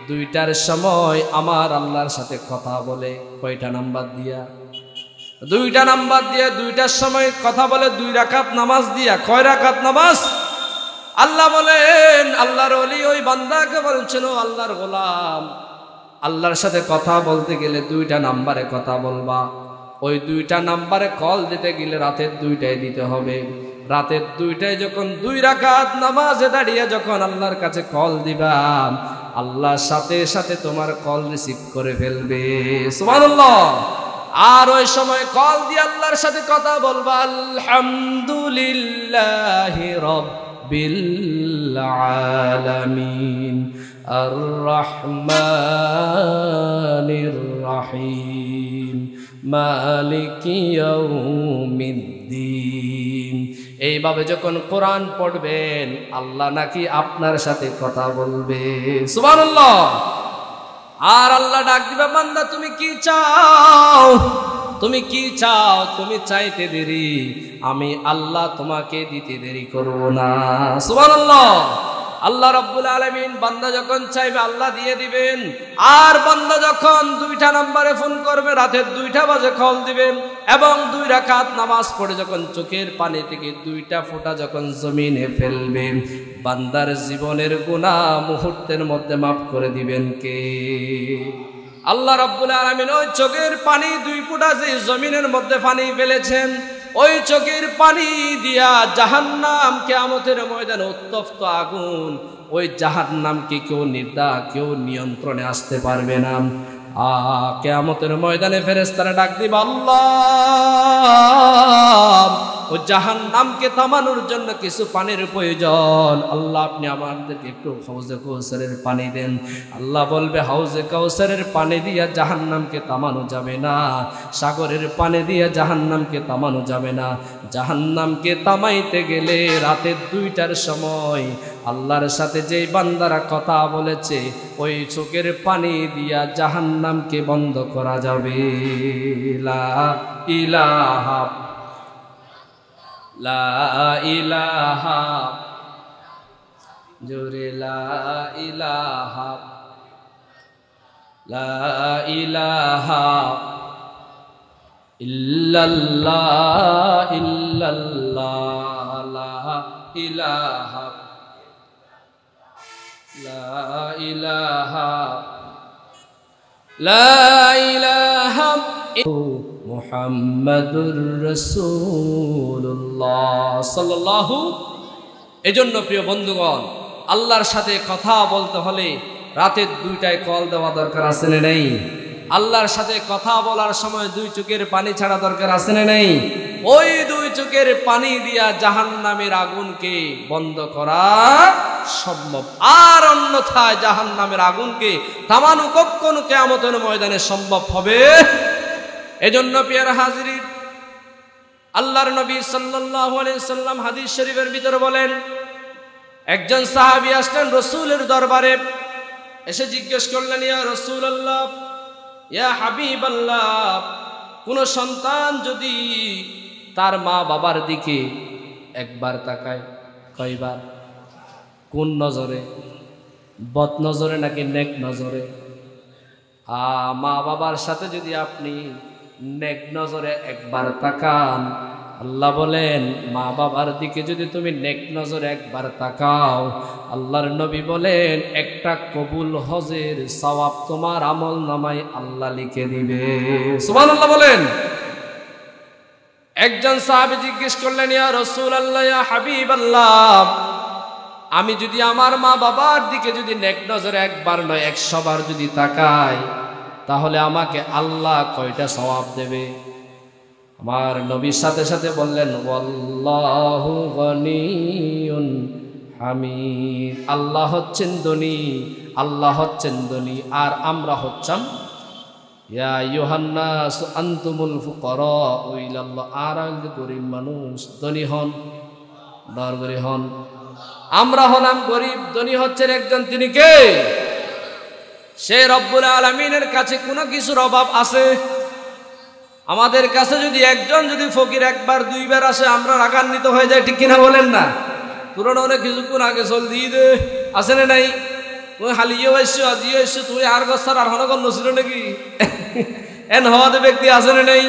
Speaker 1: 2টার সময় আমার আল্লাহর সাথে কথা বলে, কয়টা নাম্বার দিয়া? 2টা নাম্বার দিয়ে 2টার সময় কথা বলে, 2 রাকাত নামাজ দিয়া। কয় রাকাত নামাজ? আল্লাহ বলেন, আল্লাহর ওলি ওই বান্দাকে বলছেন, ও আল্লাহর গোলাম, আল্লাহর সাথে কথা বলতে গেলে 2টা নাম্বারে কথা বলবা। ওই 2টা নাম্বারে কল দিতে গেলে রাতের 2টায় দিতে হবে। রাতের 2টায় যখন 2 রাকাত নামাজে দাঁড়িয়ে যখন আল্লাহর কাছে কল দিবা, আল্লাহর সাথে সাথে তোমার কল রিসিভ করে ফেলবে। সুবহানাল্লাহ। আর ওই সময় কল দিয়ে আল্লাহর সাথে কথা বলবা, আলহামদুলিল্লাহি রাব্বিল আলামিন আর রহমানির রহিম মালিকি ইয়াউমিদ্দিন। এইভাবে যখন কোরআন পড়বেন, আল্লাহ নাকি আপনার সাথে কথা বলবে। সুবহানাল্লাহ। আর আল্লাহ ডাক দিবে, বান্দা তুমি কি চাও? তুমি কি চাও? তুমি চাইতে দেরি, আমি আল্লাহ তোমাকে দিতে দেরি করব না। সুবহানাল্লাহ। আল্লাহ রাব্বুল আলামিন বান্দা যখন চাইবে আল্লাহ দিয়ে দিবেন। আর বান্দা যখন 2টা নম্বরে ফোন করবে, রাতের 2টা বাজে কল দিবেন এবং 2 রাকাত নামাজ পড়ে যখন চোখের পানি থেকে 2টা ফোঁটা যখন জমিনে ফেলবেন, বান্দার জীবনের গুনাহ মুহূর্তের মধ্যে মাফ করে দিবেন কে? আল্লাহ রাব্বুল আলামিন ওই চোখের পানি 2 ফোঁটা যে জমিনের মধ্যে পানি ফেলেছেন, ওই চোখের পানি দিয়া জাহান্নাম, কিয়ামতের ময়দানে উত্তপ্ত আগুন, ওই জাহান্নামকে কেউ নিয়ন্ত্রণে আসতে পারবে না। কিয়ামতের ময়দানে ফেরেশতারা ডাক দিবে, আল্লাহ, ও জাহান্নামকে থামানোর জন্য কিছু পানির প্রয়োজন। আল্লাহ, আপনি আমাদেরকে একটু হাউজে কাউসারের পানি দেন। আল্লাহ বলবে, হাউজে কাউসারের পানি দিয়া জাহান্নামকে থামানো যাবে না, সাগরের পানি দিয়া জাহান্নামকে থামানো যাবে না। জাহান্নামকে থামাইতে গেলে রাতের 2টার সময় আল্লাহর সাথে যেই বান্দারা কথা বলেছে, ওই চোখের পানি দিয়া জাহান্নামকে বন্ধ করা যাবে। লা ইলাহা লা ইলাহা জোরে লা ইলাহা লা ইলাহা ইল্লাল্লাহ ইল্লাল্লাহ লা ইলাহা লা ইলাহা লা ইলাহা মুহাম্মাদুর রাসূলুল্লাহ সাল্লাল্লাহু। এজন্য প্রিয় বন্ধুগণ, আল্লাহর সাথে কথা বলতে হলে রাতের 2টায় কল দেওয়া দরকার আছে না নেই? আল্লাহর সাথে কথা বলার সময় 2 চোখের পানি ছাড়া দরকার আছে না নেই? ওই 2 চোখের পানি দিয়া জাহান্নামের আগুনকে বন্ধ করা সম্ভব, আর অন্যথায় জাহান্নামের আগুনকে থামানো কখনো কিয়ামতের ময়দানে সম্ভব হবে? এজন্য প্রিয় হাজিরিন, আল্লাহর নবী সাল্লাল্লাহু আলাইহি সাল্লাম হাদিস শরীফের ভিতরে বলেন, একজন সাহাবী আসলেন রাসূলের দরবারে, এসে জিজ্ঞেস করলেন, ইয়া রাসূলুল্লাহ, ইয়া হাবিবাল্লাহ, কোন সন্তান যদি তার মা বাবার দিকে একবার তাকায়, কয়বার? কোন নজরে? বদ নজরে নাকি নেক নজরে? মা বাবার সাথে যদি আপনি নেক নজরে একবার তাকান, আল্লাহ বলেন মা বাবার দিকে যদি তুমি নেক নজরে একবার তাকাও, আল্লাহর নবী বলেন একটা কবুল হজের সওয়াব তোমার আমল নামায় আল্লাহ লিখে দিবে। সুবহানাল্লাহ বলেন। একজন সাহাবী জিজ্ঞেস করলেন, ইয়া রাসূলুল্লাহ, ইয়া হাবিবাল্লাহ, আমি যদি আমার মা বাবার দিকে যদি নেক নজরে একবার নয় 100 বার যদি তাকাই, তাহলে আমাকে আল্লাহ কয়টা সওয়াব দেবে? আমার নবীর সাথে সাথে বললেন, ওয়াল্লাহু গনিয়ুন হামিদ, আল্লাহ হচ্ছেন ধনী, আল্লাহ হচ্ছেন ধনী, আর আমরা হচ্ছাম ইয়া আইয়ুহান নাস আনতুমুল ফুকারা ইলাল্লাহ, আর গরিব মানুষ ধনী হন, দরবারি হন। আমরা হলাম গরিব, ধনী হচ্ছেন একজন, তিনি কে? সে রব্বুল আলামিনের কাছে কোনো কিছুর অভাব আছে? আমাদের কাছে যদি একজন যদি ফকির একবার 2 বার আসে, আমরা রাগান্বিত হয়ে যাই, ঠিক কিনা বলেন না? পুরনো অনেক কিছুক্ষণ আগে চল দিয়ে দে, আসে না নাই? তুই হালিও এসছো, আজিও এসছো, তুই আর গছার আর হনগণ নছিল নাকি? এন হওয়াতে ব্যক্তি আসে না নাই?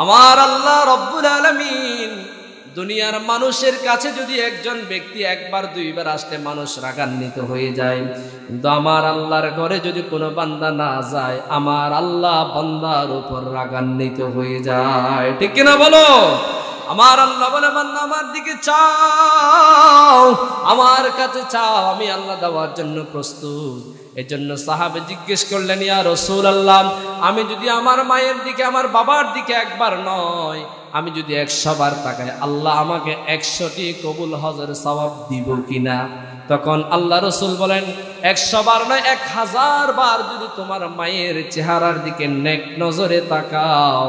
Speaker 1: আমার আল্লাহ রব্বুল আলামিন দুনিয়ার মানুষের কাছে যদি একজন ব্যক্তি একবার 2 বার আসলে মানুষ রাগান্বিত হয়ে যায়, কিন্তু আমার আল্লাহর ঘরে যদি কোনো বান্দা না যায়, আমার আল্লাহ বান্দার উপর রাগান্বিত হয়ে যায়, ঠিক কিনা বলো? আমার আল্লাহ বলে, বান্দা আমার দিকে চাও, আমার কাছে চাও, আমি আল্লাহ দেওয়ার জন্য প্রস্তুত। এজন্য সাহাবে জিজ্ঞেস করলেন, ইয়া রাসূলুল্লাহ, আমি যদি আমার মায়ের দিকে আমার বাবার দিকে একবার নয়, আমি যদি 100 বার তাকাই, আল্লাহ আমাকে 100টি কবুল হজের সওয়াব দিব কিনা? তখন আল্লাহ রাসূল বলেন, 100 বার নয় 1000 বার যদি তোমার মায়ের চেহারার দিকে নেক নজরে তাকাও,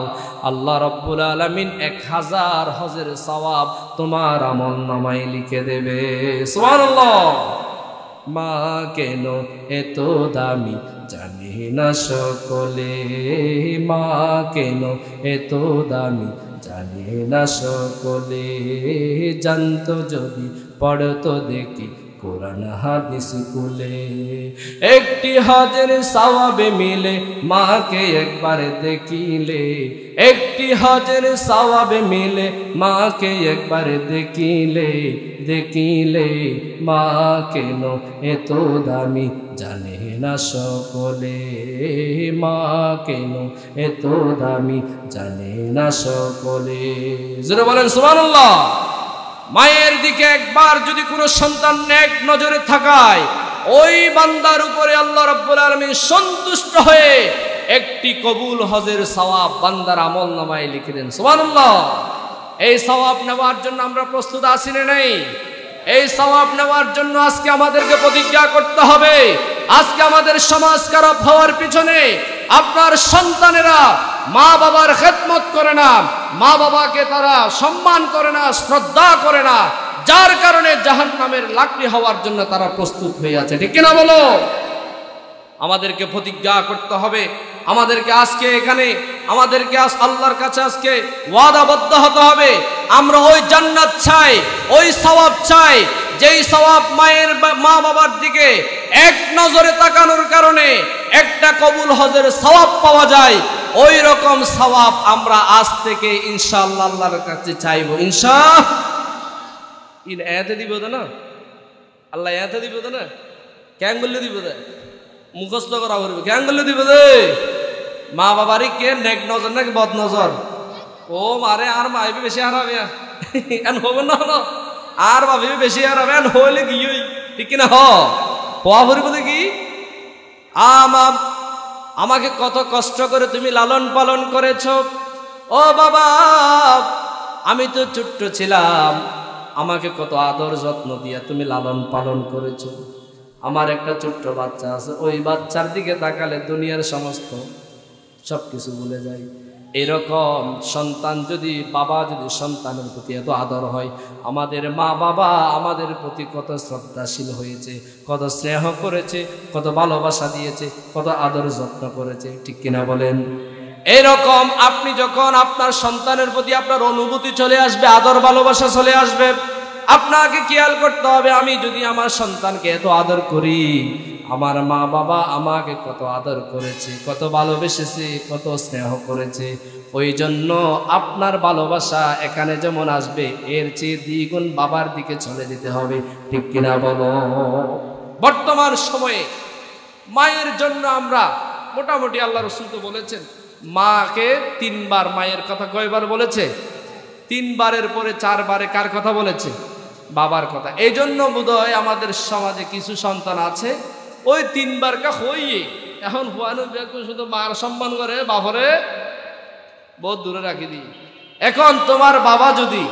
Speaker 1: আল্লাহ রব্বুল আলামিন 1000 হজের সওয়াব তোমার আমল নামায় লিখে দেবে। সুবহানাল্লাহ। মা কেন এত দামি জানে না সকলে, মা কেন এত দামি জানে না সকলে, জানতো যদি পড়তো দেখি কোরআন হাদিস কুলে। একটি হজের সওয়াবে মিলে মাকে একবার দেখিলে, একটি হজের সওয়াবে মিলে মাকে একবার দেখিলে, দেখিলে মা কেন এত দামি জানে না সকলে, মা কেন এত দামি জানে না সকলে। জোরে বলেন সুবহানাল্লাহ। মায়ের দিকে একবার যদি কোনো সন্তান নেক নজরে থাকায়, ওই বান্দার উপরে আল্লাহ রাব্বুল আলামিন সন্তুষ্ট হয়ে একটি কবুল হজের সওয়াব বান্দার আমল নামায় লিখে দেন। সুবহানাল্লাহ। এই সওয়াব নেওয়ার জন্য আমরা প্রস্তুত আছি না নাই? এই সওয়াব নেওয়ার জন্য আজকে আমাদেরকে প্রতিজ্ঞা করতে হবে। আজকে আমাদের সমাজ খারাপ হওয়ার পিছনে আপনার সন্তানেরা মা বাবার খেদমত করে না, মা বাবাকে তারা সম্মান করে না, শ্রদ্ধা করে না, যার কারণে জাহান্নামের লাকড়ি হওয়ার জন্য তারা প্রস্তুত হয়ে আছে, ঠিক কিনা বলো? আমাদেরকে প্রতিজ্ঞা করতে হবে, আমাদেরকে আজকে এখানে আমাদেরকে আল্লাহর কাছে আজকে ওয়াদাবদ্ধ হতে হবে। আমরা ওই জান্নাত চাই, ওই সওয়াব চাই যেই সওয়াব মায়ের মা বাবার দিকে এক নজরে তাকানোর কারণে একটা কবুল হজের সওয়াব পাওয়া যায়। ওই রকম সওয়াব আমরা আজ থেকে ইনশাআল্লাহ আল্লাহর কাছে চাইবো। এতে দিব না আল্লাহ, এতে দিব না ক্যাং বললে দিব দে, মুখস্থ করা করবে ক্যাং বললে দিব দে। মা বাবারই কে নেক নজর নাকি বদ নজর? ও মারে আর মাইবি বেশি হারাবে এন হবে না হলো, আর ভাবি বেশি হারাবে এন হইলে কি ঠিক কিনা হওয়া ফুরিব কি? আমাকে কত কষ্ট করে তুমি লালন পালন করেছ। ও বাবা, আমি তো ছোট্ট ছিলাম, আমাকে কত আদর যত্ন দিয়া তুমি লালন পালন করেছ। আমার একটা ছোট্ট বাচ্চা আছে, ওই বাচ্চার দিকে তাকালে দুনিয়ার সমস্ত সবকিছু ভুলে যায়। এরকম সন্তান যদি, বাবা যদি সন্তানের প্রতি এত আদর হয়, আমাদের মা বাবা আমাদের প্রতি কত শ্রদ্ধাশীল হয়েছে, কত স্নেহ করেছে, কত ভালোবাসা দিয়েছে, কত আদর যত্ন করেছে, ঠিক কিনা বলেন? এইরকম আপনি যখন আপনার সন্তানের প্রতি আপনার অনুভূতি চলে আসবে, আদর ভালোবাসা চলে আসবে, আপনাকে খেয়াল করতে হবে আমি যদি আমার সন্তানকে এত আদর করি, আমার মা বাবা আমাকে কত আদর করেছে, কত ভালোবেসেছে, কত স্নেহ করেছে। ওই জন্য আপনার ভালোবাসা এখানে যেমন আসবে এর চেয়ে দ্বিগুণ বাবার দিকে চলে যেতে হবে, ঠিক কিনা বলো? বর্তমান সময়ে মায়ের জন্য আমরা মোটামুটি, আল্লাহ রাসূল তো বলেছেন মাকে 3 বার, মায়ের কথা কয়বার বলেছে? 3 বারের পরে 4 বারে কার কথা বলেছে? বাবার কথা। এই জন্য বোধহয় আমাদের সমাজে কিছু সন্তান আছে ওই 3 বার কা হইয়ে এখন হুয়ানো শুধু মার সম্মান করে, বাবারে বহুত দূরে রাখি দিই। এখন তোমার বাবা যদি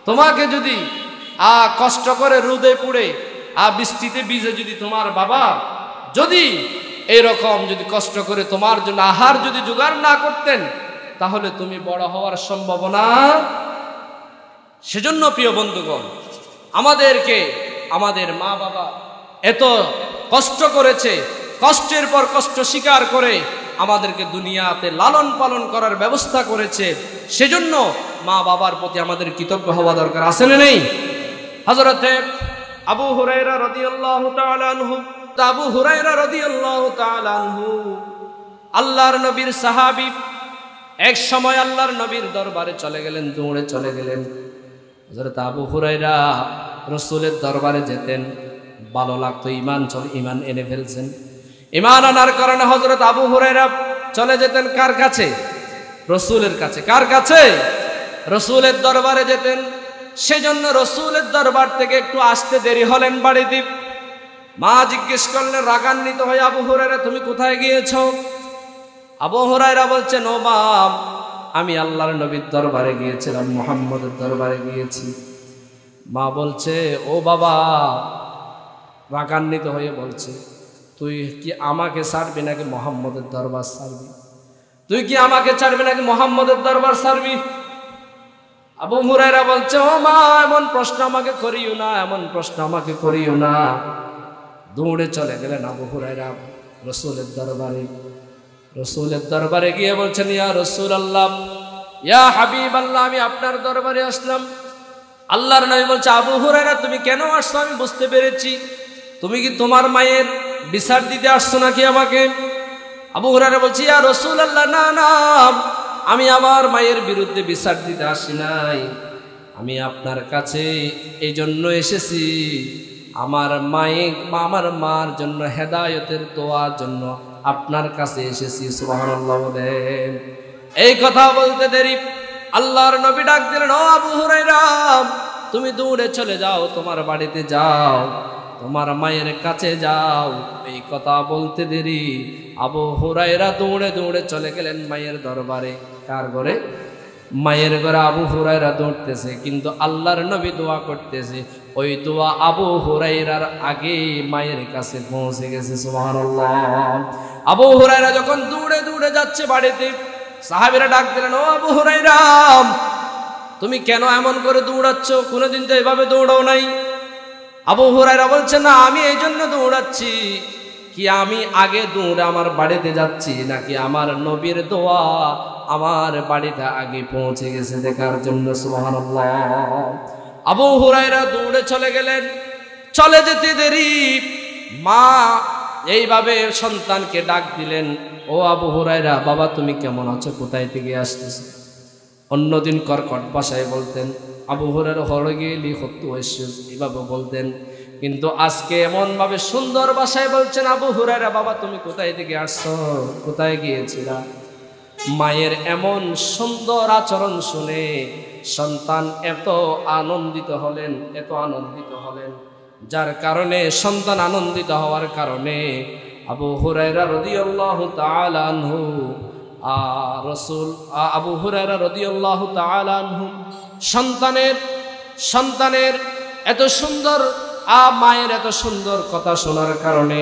Speaker 1: তোমাকে যদি কষ্ট করে রোদে পুড়ে বৃষ্টিতে ভিজে যদি তোমার বাবা যদি এইরকম যদি কষ্ট করে তোমার জন্য আহার যদি জোগাড় না করতেন, তাহলে তুমি বড় হওয়ার সম্ভাবনা। সেজন্য প্রিয় বন্ধুগণ, আমাদেরকে আমাদের মা বাবা এত কষ্ট করেছে, কষ্টের পর কষ্ট স্বীকার করে আমাদেরকে দুনিয়াতে লালন পালন করার ব্যবস্থা করেছে। সেজন্য মা বাবার প্রতি আমাদের কৃতজ্ঞ হওয়া দরকার, আছে না নেই? হযরতে আবু হুরায়রা রাদিয়াল্লাহু তাআলা আনহু, আবু হুরায়রা রাদিয়াল্লাহু তাআলা আনহু আল্লাহর নবীর সাহাবী, এক সময় আল্লাহর নবীর দরবারে চলে গেলেন, দৌড়ে চলে গেলেন। হযরত আবু হুরায়রা রাসূলের দরবারে যেতেন, ভালো লাগতো, ঈমান এনে ফেলছেন। ঈমান আনার কারণে হযরত আবু হুরায়রা চলে যেতেন কার কাছে? রাসূলের কাছে। কার কাছে? রাসূলের দরবারে যেতেন। সেজন্য রাসূলের দরবার থেকে একটু আসতে দেরি হলেন বাড়িতে। মা জিজ্ঞেস করলেন রাগান্বিত হয়ে, আবু হুরায়রা তুমি কোথায় গিয়েছো? আবু হুরায়রা বলছেন, ও মা, আমি আল্লাহর নবীর দরবারে গিয়েছিলাম, মুহাম্মদের দরবারে গিয়েছি। মা বলছে, ও বাবা, রাগান্বিত হয়ে বলছে, তুই কি আমাকে ছাড়বি নাকি মুহাম্মদের দরবার ছাড়বি? তুই কি আমাকে ছাড়বি নাকি মুহাম্মদের দরবার ছাড়বি? আবু হুরায়রা বলছে, ও মা, এমন প্রশ্ন আমাকে করিও না, এমন প্রশ্ন আমাকে করিও না। দৌড়ে চলে গেলেন আবু হুরায়রা রাসূলের দরবারে। রাসূলের দরবারে গিয়ে বলছেন, ইয়া রাসূলুল্লাহ, ইয়া হাবিবাল্লাহ, আমি আপনার দরবারে আসলাম। আল্লাহর নবী বলছে, আবু হুরায়রা তুমি কেন আসছো আমি বুঝতে পেরেছি। তুমি কি তোমার মায়ের বিচার দিতে আসছো নাকি আমাকে? আবু হুরায়রা বলছে, ইয়া রাসূলুল্লাহ, না না, আমি আমার মায়ের বিরুদ্ধে বিচার দিতে আসি নাই, আমি আপনার কাছে এই জন্য এসেছি, আমার মার জন্য হেদায়েতের দোয়ার জন্য আপনার কাছে এসেছি। সুবহানাল্লাহ বলেন। এই কথা বলতে দেরি আল্লাহর নবী ডাক দিলেন, ও আবু হুরায়রা, তুমি দৌড়ে চলে যাও, তোমার বাড়িতে যাও, তোমার মায়ের কাছে যাও। এই কথা বলতে দেরি আবু হুরায়রা দৌড়ে দৌড়ে চলে গেলেন মায়ের দরবারে। কার ঘরে? মায়ের ঘরে আবু হুরায়রা দৌড়তেছে, কিন্তু আল্লাহর নবী দোয়া করতেছে। ওই দোয়া আবু হুরায়রার আগে মায়ের কাছে পৌঁছে গেছে। সুবহানাল্লাহ। আবু হুরায়রা যখন দৌড়ে দৌড়ে যাচ্ছে বাড়িতে, সাহাবীরা ডাক দিলেন, ও আবু হুরায়রা, তুমি কেন এমন করে দৌড়াচ্ছ? কোনোদিন তো এভাবে দৌড়াও নাই। আবু হুরায়রা বলছে, না, আমি এই জন্য দৌড়াচ্ছি, কি আমি আগে দৌড়ে আমার বাড়িতে যাচ্ছি নাকি আমার নবীর দোয়া আমার বাড়িতে আগে পৌঁছে গেছে দেখার জন্য। সুবহানাল্লাহ। আবু হুরায়রা দৌড়ে চলে গেলেন। চলে যেতে দেরি মা এইভাবে সন্তানকে ডাক দিলেন, ও আবু হুরায়রা, বাবা তুমি কেমন আছো, কোথায় থেকে আসতেছ? অন্যদিন কর্কট ভাষায় বলতেন, আবু হুরায়রা হরে গেলি হত্যু এইভাবে বলতেন, কিন্তু আজকে এমন ভাবে সুন্দর ভাষায় বলছেন, আবু হুরায়রা বাবা তুমি কোথায় থেকে আসছো, কোথায় গিয়েছিলা? মায়ের এমন সুন্দর আচরণ শুনে সন্তান এত আনন্দিত হলেন, এত আনন্দিত হলেন, যার কারণে সন্তান আনন্দিত হওয়ার কারণে আবু হুরায়রা রাদিয়াল্লাহু তাআলা আনহু আবু হুরায়রা রাদিয়াল্লাহু তাআলা আনহু সন্তানের এত সুন্দর মায়ের এত সুন্দর কথা শোনার কারণে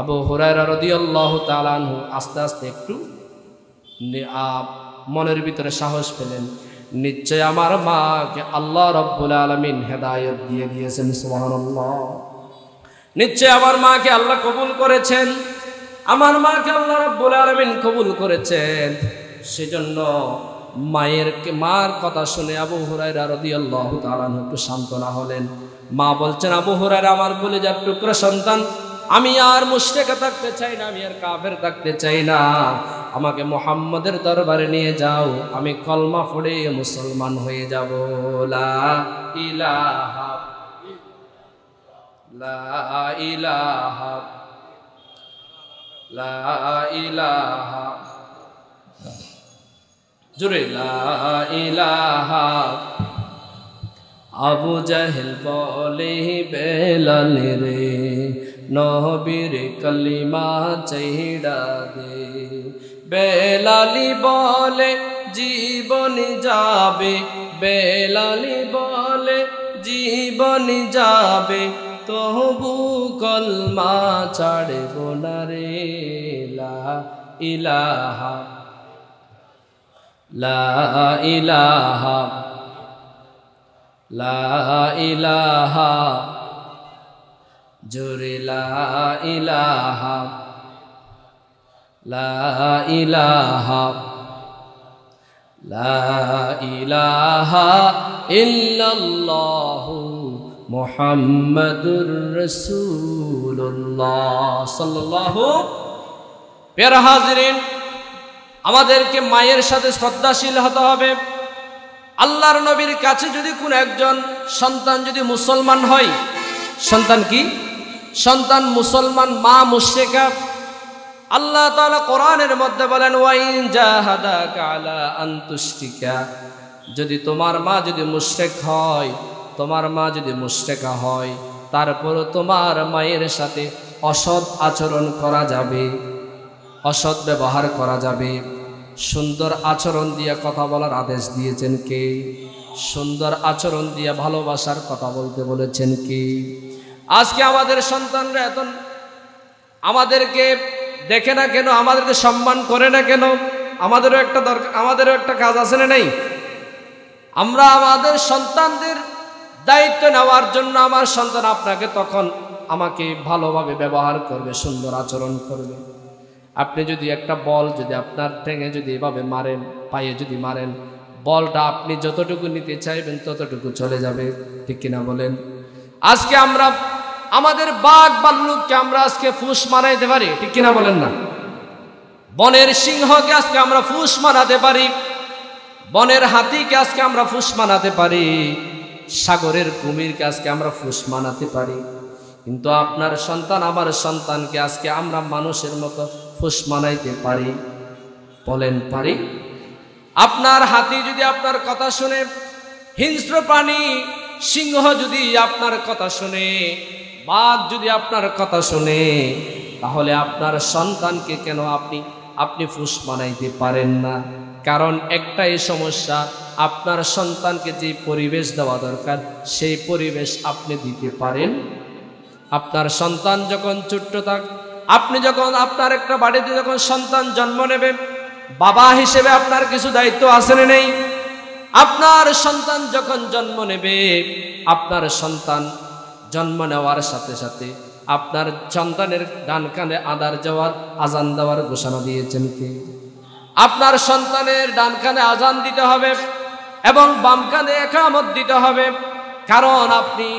Speaker 1: আবু হুরায়রা রাদিয়াল্লাহু তাআলা আনহু আস্তে আস্তে একটু মনের ভিতরে সাহস পেলেন, নিশ্চয় আমার মাকে আল্লাহ রাব্বুল আলামিন হেদায়েত দিয়ে দিয়েছেন। সুবহানাল্লাহ। নিশ্চয় আমার মাকে আল্লাহ কবুল করেছেন, আমার মাকে আল্লাহ রাব্বুল আলামিন কবুল করেছেন। সেজন্য মার কথা শুনে আবু হুরায়রা রাদিয়াল্লাহু তাআলা একটু সান্ত্বনা হলেন। মা বলছেন, আবু হুরায়রা আমার কলিজার টুকরা সন্তান, আমি আর মুশরিক থাকতে চাই না, আমি আর কাফের থাকতে চাই না, আমাকে মুহাম্মদের দরবারে নিয়ে যাও, আমি কলমা পড়ে মুসলমান হয়ে যাব। লা ইলাহা লা ইলাহা লা ইলাহা জোরে লা ইলাহা। আবু জাহেল বলে বেলাল রে নবীর কলিমা চাইড়া দে, বেলালি বলে জীবন যাবে, বেলালি বলে জীবন যাবে, তবু কলমা ছাড়ব না রে। লা ইলাহা লা ইলাহা লা ইলাহা জোরে লা ইলাহা লা ইলাহা লা ইলাহা ইল্লাল্লাহু মুহাম্মাদুর রাসূলুল্লাহ সাল্লাল্লাহু। প্রিয় হাজিরিন, আমাদেরকে মায়ের সাথে শ্রদ্ধাশীল হতে হবে। আল্লাহর নবীর কাছে যদি কোনো একজন সন্তান যদি মুসলমান হয়, সন্তান কি? সন্তান মুসলমান, মা মুশরিকা, আল্লাহ তাআলা কোরআনের মধ্যে বলেন, ওয়াইন জাহাদাকা আলা আন তুশরিকা, যদি তোমার মা যদি মুশরিক হয়, তোমার মা যদি মুশরিকা হয়, তারপরও তোমার মায়ের সাথে অসৎ আচরণ করা যাবে, অসৎ ব্যবহার করা যাবে। সুন্দর আচরণ দিয়ে কথা বলার আদেশ দিয়েছেন কে? সুন্দর আচরণ দিয়ে ভালোবাসার কথা বলতে বলেছেন কে? আজকে আমাদের সন্তানরা এত আমাদেরকে দেখে না কেন, আমাদেরকে সম্মান করে না কেন? আমাদেরও একটা দরকার, আমাদেরও একটা কাজ আছে না নেই? আমরা আমাদের সন্তানদের দায়িত্ব নেওয়ার জন্য, আমার সন্তান আপনাকে তখন আমাকে ভালোভাবে ব্যবহার করবে, সুন্দর আচরণ করবে। আপনি যদি একটা বল যদি আপনার ঠ্যাঙে যদি এভাবে মারেন, পায়ে যদি মারেন, বলটা আপনি যতটুকু নিতে চাইবেন ততটুকু চলে যাবে, ঠিক কিনা বলেন? আজকে আমরা আমাদের বাঘ ভাল্লুককে আমরা আজকে ফুস মারাইতে পারি, ঠিক কিনা বলেন না? বনের সিংহকে আজকে আমরা ফুস মারাতে পারি, বনের হাতিকে আজকে আমরা ফুস মানাতে পারি, সাগরের কুমিরকে আজকে আমরা ফুস মানাতে পারি। কিন্তু আপনার সন্তান, আমার সন্তানকে আজকে আমরা মানুষের মতো ফুস মানাইতে পারি? বলেন পারি? আপনার হাতি যদি আপনার কথা শুনে, হিংস্র প্রাণী সিংহ যদি আপনার কথা শুনে, বাঘ যদি আপনার কথা শুনে, তাহলে আপনার সন্তানকে কেন আপনি ফুস মানাইতে পারেন না? কারণ একটাই সমস্যা, আপনার সন্তানকে যে পরিবেশ দেওয়া দরকার সেই পরিবেশ আপনি দিতে পারেন? আপনার সন্তান যখন ছোট্ট আপনি যখন আপনার একটা বাড়িতে যখন সন্তান জন্ম নেবে, বাবা হিসেবে আপনার কিছু দায়িত্ব আছে না নেই? আপনার সন্তান যখন জন্ম নেবে, আপনার সন্তান জন্ম নেওয়ার সাথে সাথে আপনার সন্তানের ডান কানে আজান দেওয়ার ঘোষণা দিয়েছেন কে? আপনার সন্তানের ডান কানে আজান দিতে হবে এবং বাম কানে একামত দিতে হবে। কারণ আপনি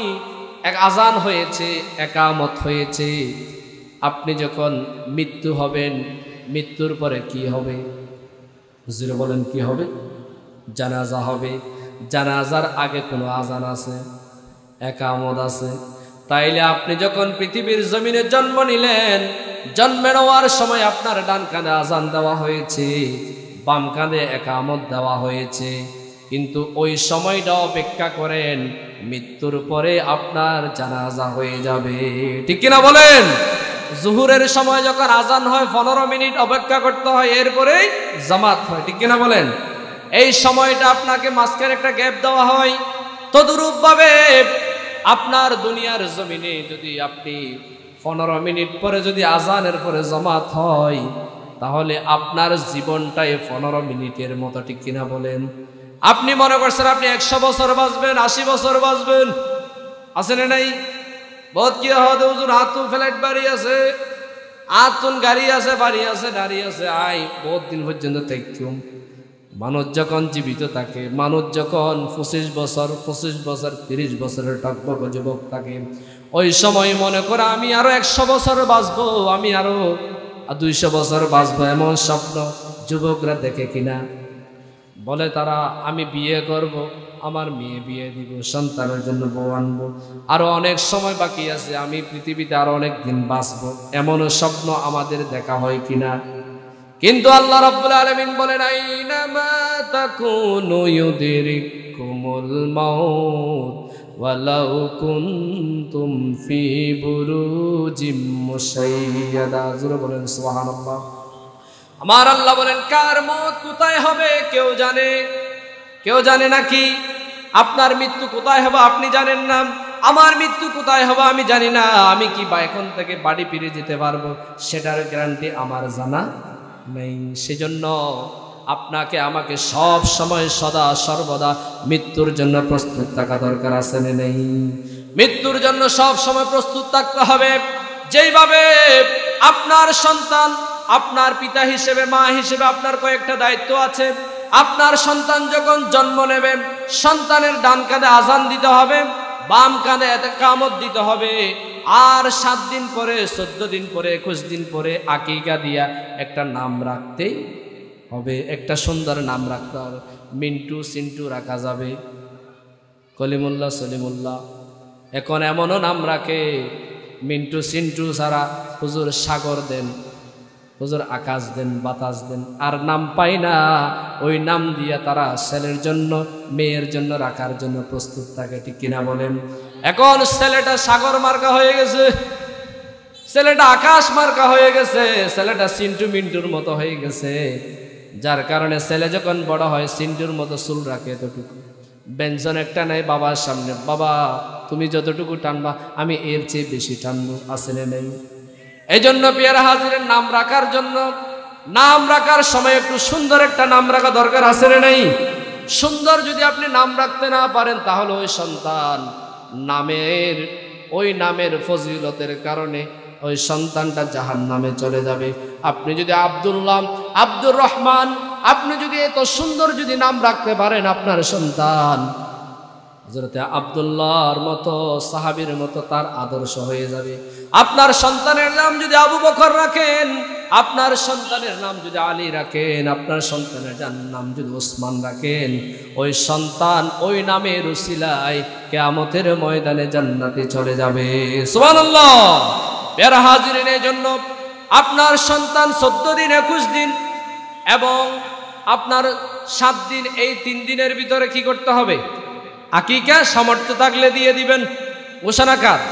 Speaker 1: আজান হয়েছে, একামত হয়েছে। আপনি যখন মৃত্যু হবেন, মৃত্যুর পরে কি হবে? হুজুরে বলেন কি হবে? জানাজা হবে। জানাজার আগে কোনো আজান আছে? একামত আছে। তাইলে আপনি যখন পৃথিবীর জমিনে জন্ম নিলেন, জন্মে নেওয়ার সময় আপনার ডান কানে আজান দেওয়া হয়েছে, বাম কানে একামত দেওয়া হয়েছে। কিন্তু ওই সময়টা অপেক্ষা করেন, মৃত্যুর পরে আপনার জানাজা হয়ে যাবে। ঠিক কিনা বলেন? জুহুরের সময় যখন আজান হয় 15 মিনিট অপেক্ষা করতে হয়, এরপরেই জামাত হয়। ঠিক কিনা বলেন? এই সময়টা আপনাকে মাঝখানে একটা গ্যাপ দেওয়া হয়। তদরূপ ভাবে আপনার দুনিয়ার জমিনে যদি আপনি 15 মিনিট পরে যদি আজানের পরে জামাত হয়, তাহলে আপনার জীবনটাই 15 মিনিটের মতো। ঠিক কিনা বলেন? আপনি মনে করছেন আপনি 100 বছর বাঁচবেন, 80 বছর বাঁচবেন, আছে না নাই? বহুত কি হবে হুজুর, আতুন ফ্ল্যাট বাড়ি আছে, আতুন গাড়ি আছে, বাড়ি আছে, গাড়ি আছে, আই বহুত দিন পর্যন্ত থাকতুম। মানুষ যখন জীবিত থাকে, মানুষ যখন 25 বছর 30 বছরের টকবক যুবক থাকে, ওই সময় মনে করে আমি আরো 100 বছর বাঁচবো, আমি আরো 200 বছর বাঁচবো, এমন স্বপ্ন যুবকরা দেখে কিনা? বলে তারা আমি বিয়ে করব, আমার মেয়ে বিয়ে দিব, সন্তানের জন্য বউ আনবো, আরো অনেক সময় বাকি আছে, আমি পৃথিবীতে আরো অনেক দিন বাঁচবো, এমন স্বপ্ন আমাদের দেখা হয় কিনা? কিন্তু আল্লাহ রাব্বুল আলামিন বলেন আইনামা তাকুনু ইউদরিকুমুল মাউত ওয়ালাউ কুনতুম ফি বুরুজিম মুশাইয়াদা। জোরে বলেন সুবহানাল্লাহ। আমার আল্লাহ বলেন কার মত কোথায় হবে কেউ জানে? কেউ জানে নাকি? আপনার মৃত্যু কোথায় হবে আপনি জানেন না, আমার মৃত্যু কোথায় হবে আমি জানি না। আমি কি বা এখন থেকে বাড়ি ফিরে যেতে পারবো সেটার গ্যারান্টি আমার জানা নেই। সেজন্য আপনাকে আমাকে সব সময় সদা সর্বদা মৃত্যুর জন্য প্রস্তুত থাকা দরকার, আছে না নেই? মৃত্যুর জন্য সব সময় প্রস্তুত থাকতে হবে। যেইভাবে আপনার সন্তান, আপনার পিতা হিসেবে, মা হিসেবে আপনার কয়েকটা দায়িত্ব আছে। আপনার সন্তান যখন জন্ম নেবে, সন্তানের ডান কানে আজান দিতে হবে, বাম কানে ইকামত দিতে হবে, আর 7 দিন পরে, 14 দিন পরে, 21 দিন পরে আকিকা দিয়া একটা নাম রাখতেই হবে, একটা সুন্দর নাম রাখতে হবে। মিন্টু সিন্টু রাখা যাবে, কলিমুল্লাহ সলিমুল্লাহ। এখন এমনও নাম রাখে, মিন্টু সিন্টু ছাড়া হুজুর সাগর দেন, হুজুর আকাশ দেন, বাতাস দেন, আর নাম পাই না। ওই নাম দিয়া তারা ছেলের জন্য, মেয়ের জন্য রাখার জন্য প্রস্তুত থাকে। ঠিক কিনা বলেন? এখন ছেলেটা সাগর মার্কা হয়ে গেছে, ছেলেটা আকাশ মার্কা হয়ে গেছে, ছেলেটা সিন্টু মিন্টুর মতো হয়ে গেছে। যার কারণে ছেলে যখন বড় হয় সিন্টুর মতো চুল রাখে এতটুকু, ব্যঞ্জন একটা নেই বাবার সামনে, বাবা তুমি যতটুকু টানবা আমি এর চেয়ে বেশি টানবো, আছে না নেই? এই জন্য পেয়ারা হাজিরের নাম রাখার জন্য, নাম রাখার সময় একটু সুন্দর একটা নাম রাখা দরকার, আছে না নেই? সুন্দর যদি আপনি নাম রাখতে না পারেন, তাহলে ওই সন্তান ওই নামের ফজিলতের কারণে ওই সন্তানটা জাহান্নামে চলে যাবে। আপনি যদি আব্দুল্লাহ, আব্দুর রহমান, আপনি যদি এত সুন্দর যদি নাম রাখতে পারেন, আপনার সন্তান হযরতে আব্দুল্লাহর মতো, সাহাবীর মতো তার আদর্শ হয়ে যাবে। আপনার সন্তানের নাম যদি আবু বকর রাখেন, আপনার সন্তানের নাম যদি আলী রাখেন, আপনার সন্তানের নাম যদি ওসমান রাখেন, ওই সন্তান ওই নামের উসিলায় কিয়ামতের ময়দানে জান্নাতে চলে যাবে। সুবহানাল্লাহ। প্যারা হাজিরিন, এই জন্য আপনার সন্তান 14 দিন, 21 দিন এবং আপনার 7 দিন, এই 3 দিনের ভিতরে কি করতে হবে? আকিকা সামর্থ্য থাকলে দিয়ে দিবেন। ওসানাকাত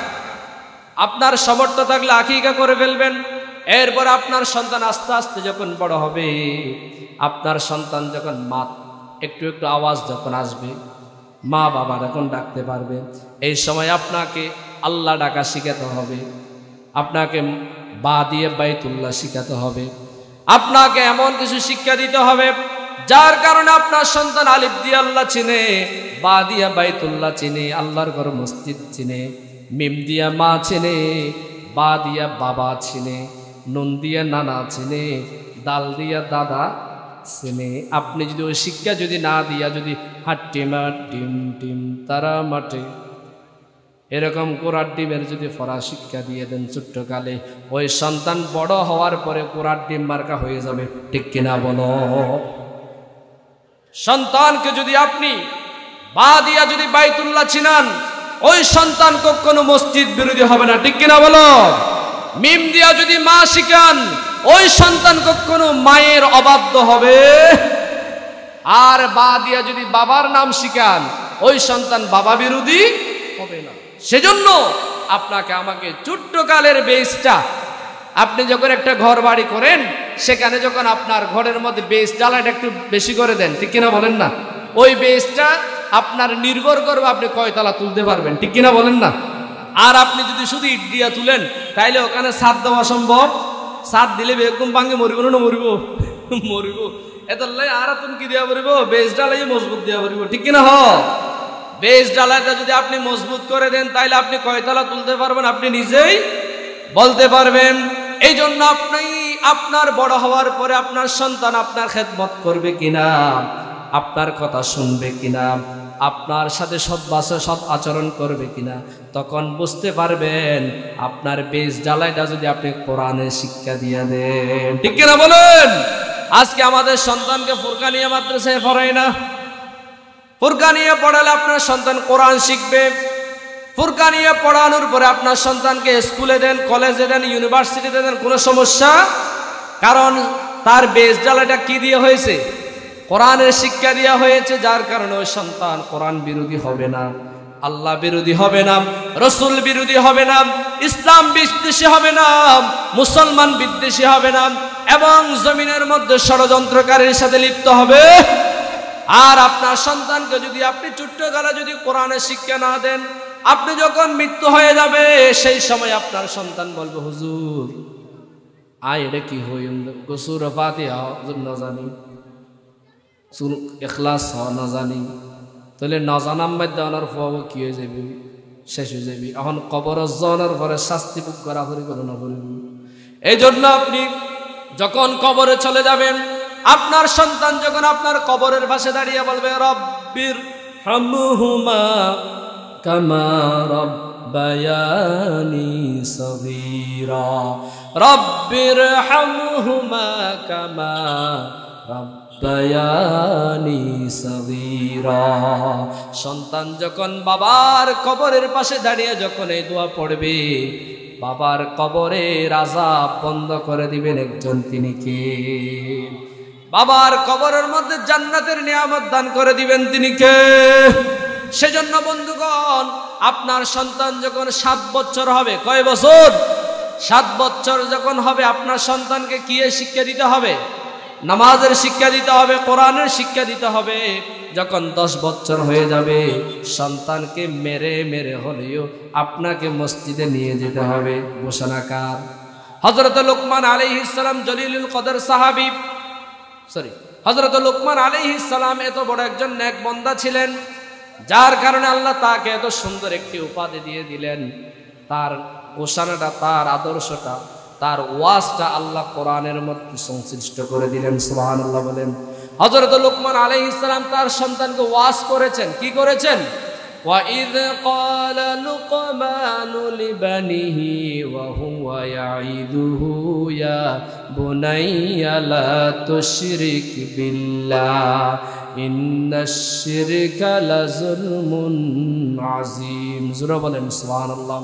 Speaker 1: আপনার সামর্থ্য থাকলে আকিকা করে ফেলবেন। এরপর আপনার সন্তান আস্তে আস্তে যখন বড় হবে, আপনার সন্তান যখন একটু একটু আওয়াজ যখন আসবে, মা বাবা যখন ডাকতে পারবে, এই সময় আপনাকে আল্লাহ ডাকা শিখাতে হবে, আপনাকে বা দিয়ে বাইতুল্লাহ শিখাতে হবে, আপনাকে এমন কিছু শিক্ষা দিতে হবে যার কারণে আপনার সন্তান আলিফ দিয়ে আল্লাহ চিনে, বা দিয়া বাইতুল্লাহ চিনে, আল্লাহর ঘর মসজিদ চিনে, মিম দিয়া মা চিনে, বা দিয়া বাবা চিনে, নুন দিয়া নানা চিনে, ডাল দিয়া দাদা চিনে। আপনি যদি ওই শিক্ষা যদি না দিয়া যদি হাট্টি মাঠ ডিম ডিম তারা মাঠে এরকম কোরআন ডিমের যদি ফরা শিক্ষা দিয়ে দেন ছোট্টকালে, ওই সন্তান বড় হওয়ার পরে কোরআন ডিম মার্কা হয়ে যাবে। ঠিক কিনা বলো? সন্তানকে যদি আপনি বা দিয়া যদি বাইতুল্লাহ চিনান, ওই সন্তান কখনো মসজিদ বিরোধী হবে না। ঠিক কিনা বলো? মিম দিয়া যদি মা শিখান, ওই সন্তান কখনো মায়ের অবাধ্য হবে। আর বা দিয়া যদি বাবার নাম শিখান, ওই সন্তান বাবা বিরোধী হবে না। সেজন্য আপনাকে আমাকে ছোট্টকালের বেসটা, আপনি যখন একটা ঘর বাড়ি করেন, সেখানে যখন আপনার ঘরের মধ্যে বেস জ্বালাটা একটু বেশি করে দেন। ঠিক কিনা বলেন না? ওই বেসটা আপনার নির্ভর করবে আপনি কয়তলা তুলতে পারবেন। ঠিক কিনা বলেন না? আর আপনি যদি শুধু ইট দিয়া তুলেন, তাইলে ওখানে ছাদ দেওয়া সম্ভব? ছাদ দিলে বেগুন ভাঙে মরিব না? মরিব, মরিব। এত আর তুমি কি দিয়া পড়িব? বেস ডালাই মজবুত দিয়া পড়িব। ঠিক কিনা? বেস ডালাটা যদি আপনি মজবুত করে দেন, তাইলে আপনি কয়তলা তুলতে পারবেন আপনি নিজেই বলতে পারবেন। এই জন্য আপনি আপনার বড় হওয়ার পরে আপনার সন্তান আপনার খেদমত করবে কিনা, আপনার কথা শুনবে কিনা, আপনার সাথে সৎ আচরণ করবে কিনা, তখন বুঝতে পারবেন আপনার বেস জ্বালাইটা যদি আপনি কোরআনের শিক্ষা দিয়ে দেন। ঠিক কিনা বলেন? আজকে আমাদের সন্তানকে ফুরকানিয়া মাদ্রাসায় পড়ায় না। ফুরকানিয়া পড়ালে আপনার সন্তান কোরআন শিখবে। ফুরকানিয়া পড়ানোর পরে আপনার সন্তানকে স্কুলে দেন, কলেজে দেন, ইউনিভার্সিটিতে দেন, কোনো সমস্যা? কারণ তার বেস জ্বালাটা কি দিয়ে হয়েছে? কোরআনের শিক্ষা দেওয়া হয়েছে। যার কারণে ওই সন্তান কোরআন বিরোধী হবে না, আল্লাহ বিরোধী হবে না, রসুল বিরোধী হবে না, ইসলাম বিদ্বেষী হবে না, মুসলমান বিদ্বেষী হবে না, এবং জমিনের মধ্যে ষড়যন্ত্রকারীর সাথে লিপ্ত হবে। আর আপনার সন্তানকে যদি আপনি ছোট্টকালে যদি কোরআনের শিক্ষা না দেন, আপনি যখন মৃত্যু হয়ে যাবে, সেই সময় আপনার সন্তান বলবে, হুজুর আয় এটা কি হই, সূরা ফাতিহা না জানি, ইখলাস না জানি। তাহলে নজানাম দেওয়ানোর পর কি হয়ে যাবি? শেষ হয়ে যাবি। এখন কবর জানার পরে শাস্তি ভোগ করা করে না করবি। এই জন্য আপনি যখন কবরে চলে যাবেন, আপনার সন্তান যখন আপনার কবরের পাশে দাঁড়িয়ে বলবে, রব্বির হামহুমা কামা রব্বায়ানি সগীরা, রব্বির হামহুমা কামা রব্বায়ানি সগীরা। সন্তান যখন বাবার কবরের পাশে দাঁড়িয়ে যখন এই দোয়া পড়বে, বাবার কবরের আযাব বন্ধ করে দিবেন একজন। তিনি কে? বাবার কবরের মধ্যে জান্নাতের নিয়ামত দান করে দিবেন। তিনি কে? সেজন্য বন্ধুগণ, আপনার সন্তান যখন 7 বছর হবে, কয় বছর? 7 বছর যখন হবে, আপনার সন্তানকে কি শিক্ষা দিতে হবে? নামাজের শিক্ষা দিতে হবে, কোরআনের শিক্ষা দিতে হবে। যখন 10 বছর হয়ে যাবে, সন্তানকে মেরে মেরে হলেও আপনাকে মসজিদে নিয়ে যেতে হবে। ঘোষণাকার হযরত লোকমান আলাইহিস সালাম জলিলুল কদর সাহাবী, হযরত লোকমান আলাইহিস সালাম এত বড় একজন নেক বান্দা ছিলেন, যার কারণে আল্লাহ তাকে এত সুন্দর একটি উপাধি দিয়ে দিলেন। তার ঘোষণাটা, তার আদর্শটা, তার ওয়াজটা আল্লাহ কোরআনের মধ্যে সংশ্লিষ্ট করে দিলেন। সুবহানাল্লাহ বলেন। হযরত লোকমান আলাইহিস সালাম তার সন্তানকে ওয়াজ করেছেন। কি করেছেন? وَإِذْ قَالَ لُقْمَانُ لِبَنِهِ وَهُوَ يَعِظُهُ يَا بُنَيَّ لَا تُشْرِكْ بِاللَّهِ إِنَّ الشِّرْكَ لَظُلْمٌ عَظِيمٌ। জোরে বলেন সুবহানাল্লাহ।